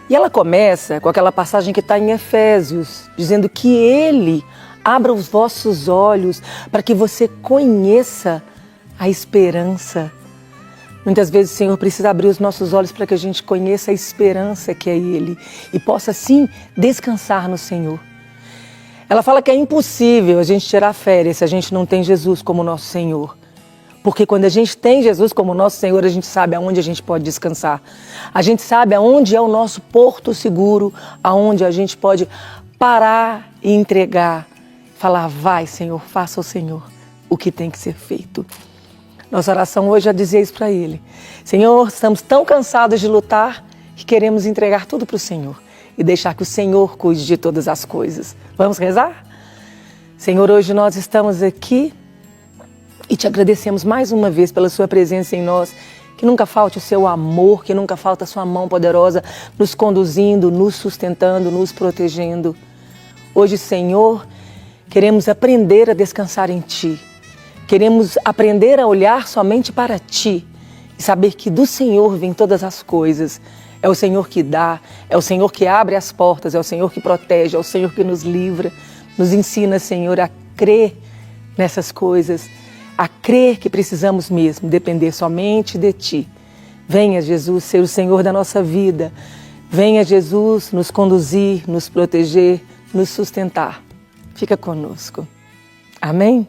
E ela começa com aquela passagem que está em Efésios, dizendo que Ele abra os vossos olhos para que você conheça a esperança. Muitas vezes o Senhor precisa abrir os nossos olhos para que a gente conheça a esperança que é Ele e possa, sim, descansar no Senhor. Ela fala que é impossível a gente tirar férias se a gente não tem Jesus como nosso Senhor. Porque quando a gente tem Jesus como nosso Senhor, a gente sabe aonde a gente pode descansar. A gente sabe aonde é o nosso porto seguro, aonde a gente pode parar e entregar. Falar, vai Senhor, faça ao Senhor o que tem que ser feito. Nossa oração hoje já dizia isso para Ele. Senhor, estamos tão cansados de lutar que queremos entregar tudo para o Senhor e deixar que o Senhor cuide de todas as coisas. Vamos rezar? Senhor, hoje nós estamos aqui e te agradecemos mais uma vez pela sua presença em nós. Que nunca falte o seu amor, que nunca falte a sua mão poderosa nos conduzindo, nos sustentando, nos protegendo. Hoje, Senhor, queremos aprender a descansar em Ti. Queremos aprender a olhar somente para Ti e saber que do Senhor vêm todas as coisas. É o Senhor que dá, é o Senhor que abre as portas, é o Senhor que protege, é o Senhor que nos livra. Nos ensina, Senhor, a crer nessas coisas, a crer que precisamos mesmo depender somente de Ti. Venha, Jesus, ser o Senhor da nossa vida. Venha, Jesus, nos conduzir, nos proteger, nos sustentar. Fica conosco. Amém?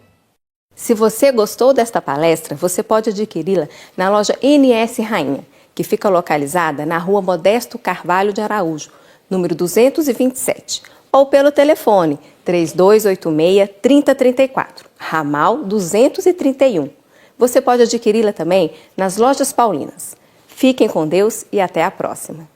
Se você gostou desta palestra, você pode adquiri-la na loja NS Rainha, que fica localizada na Rua Modesto Carvalho de Araújo, número 227, ou pelo telefone 3286-3034, ramal 231. Você pode adquiri-la também nas lojas paulinas. Fiquem com Deus e até a próxima.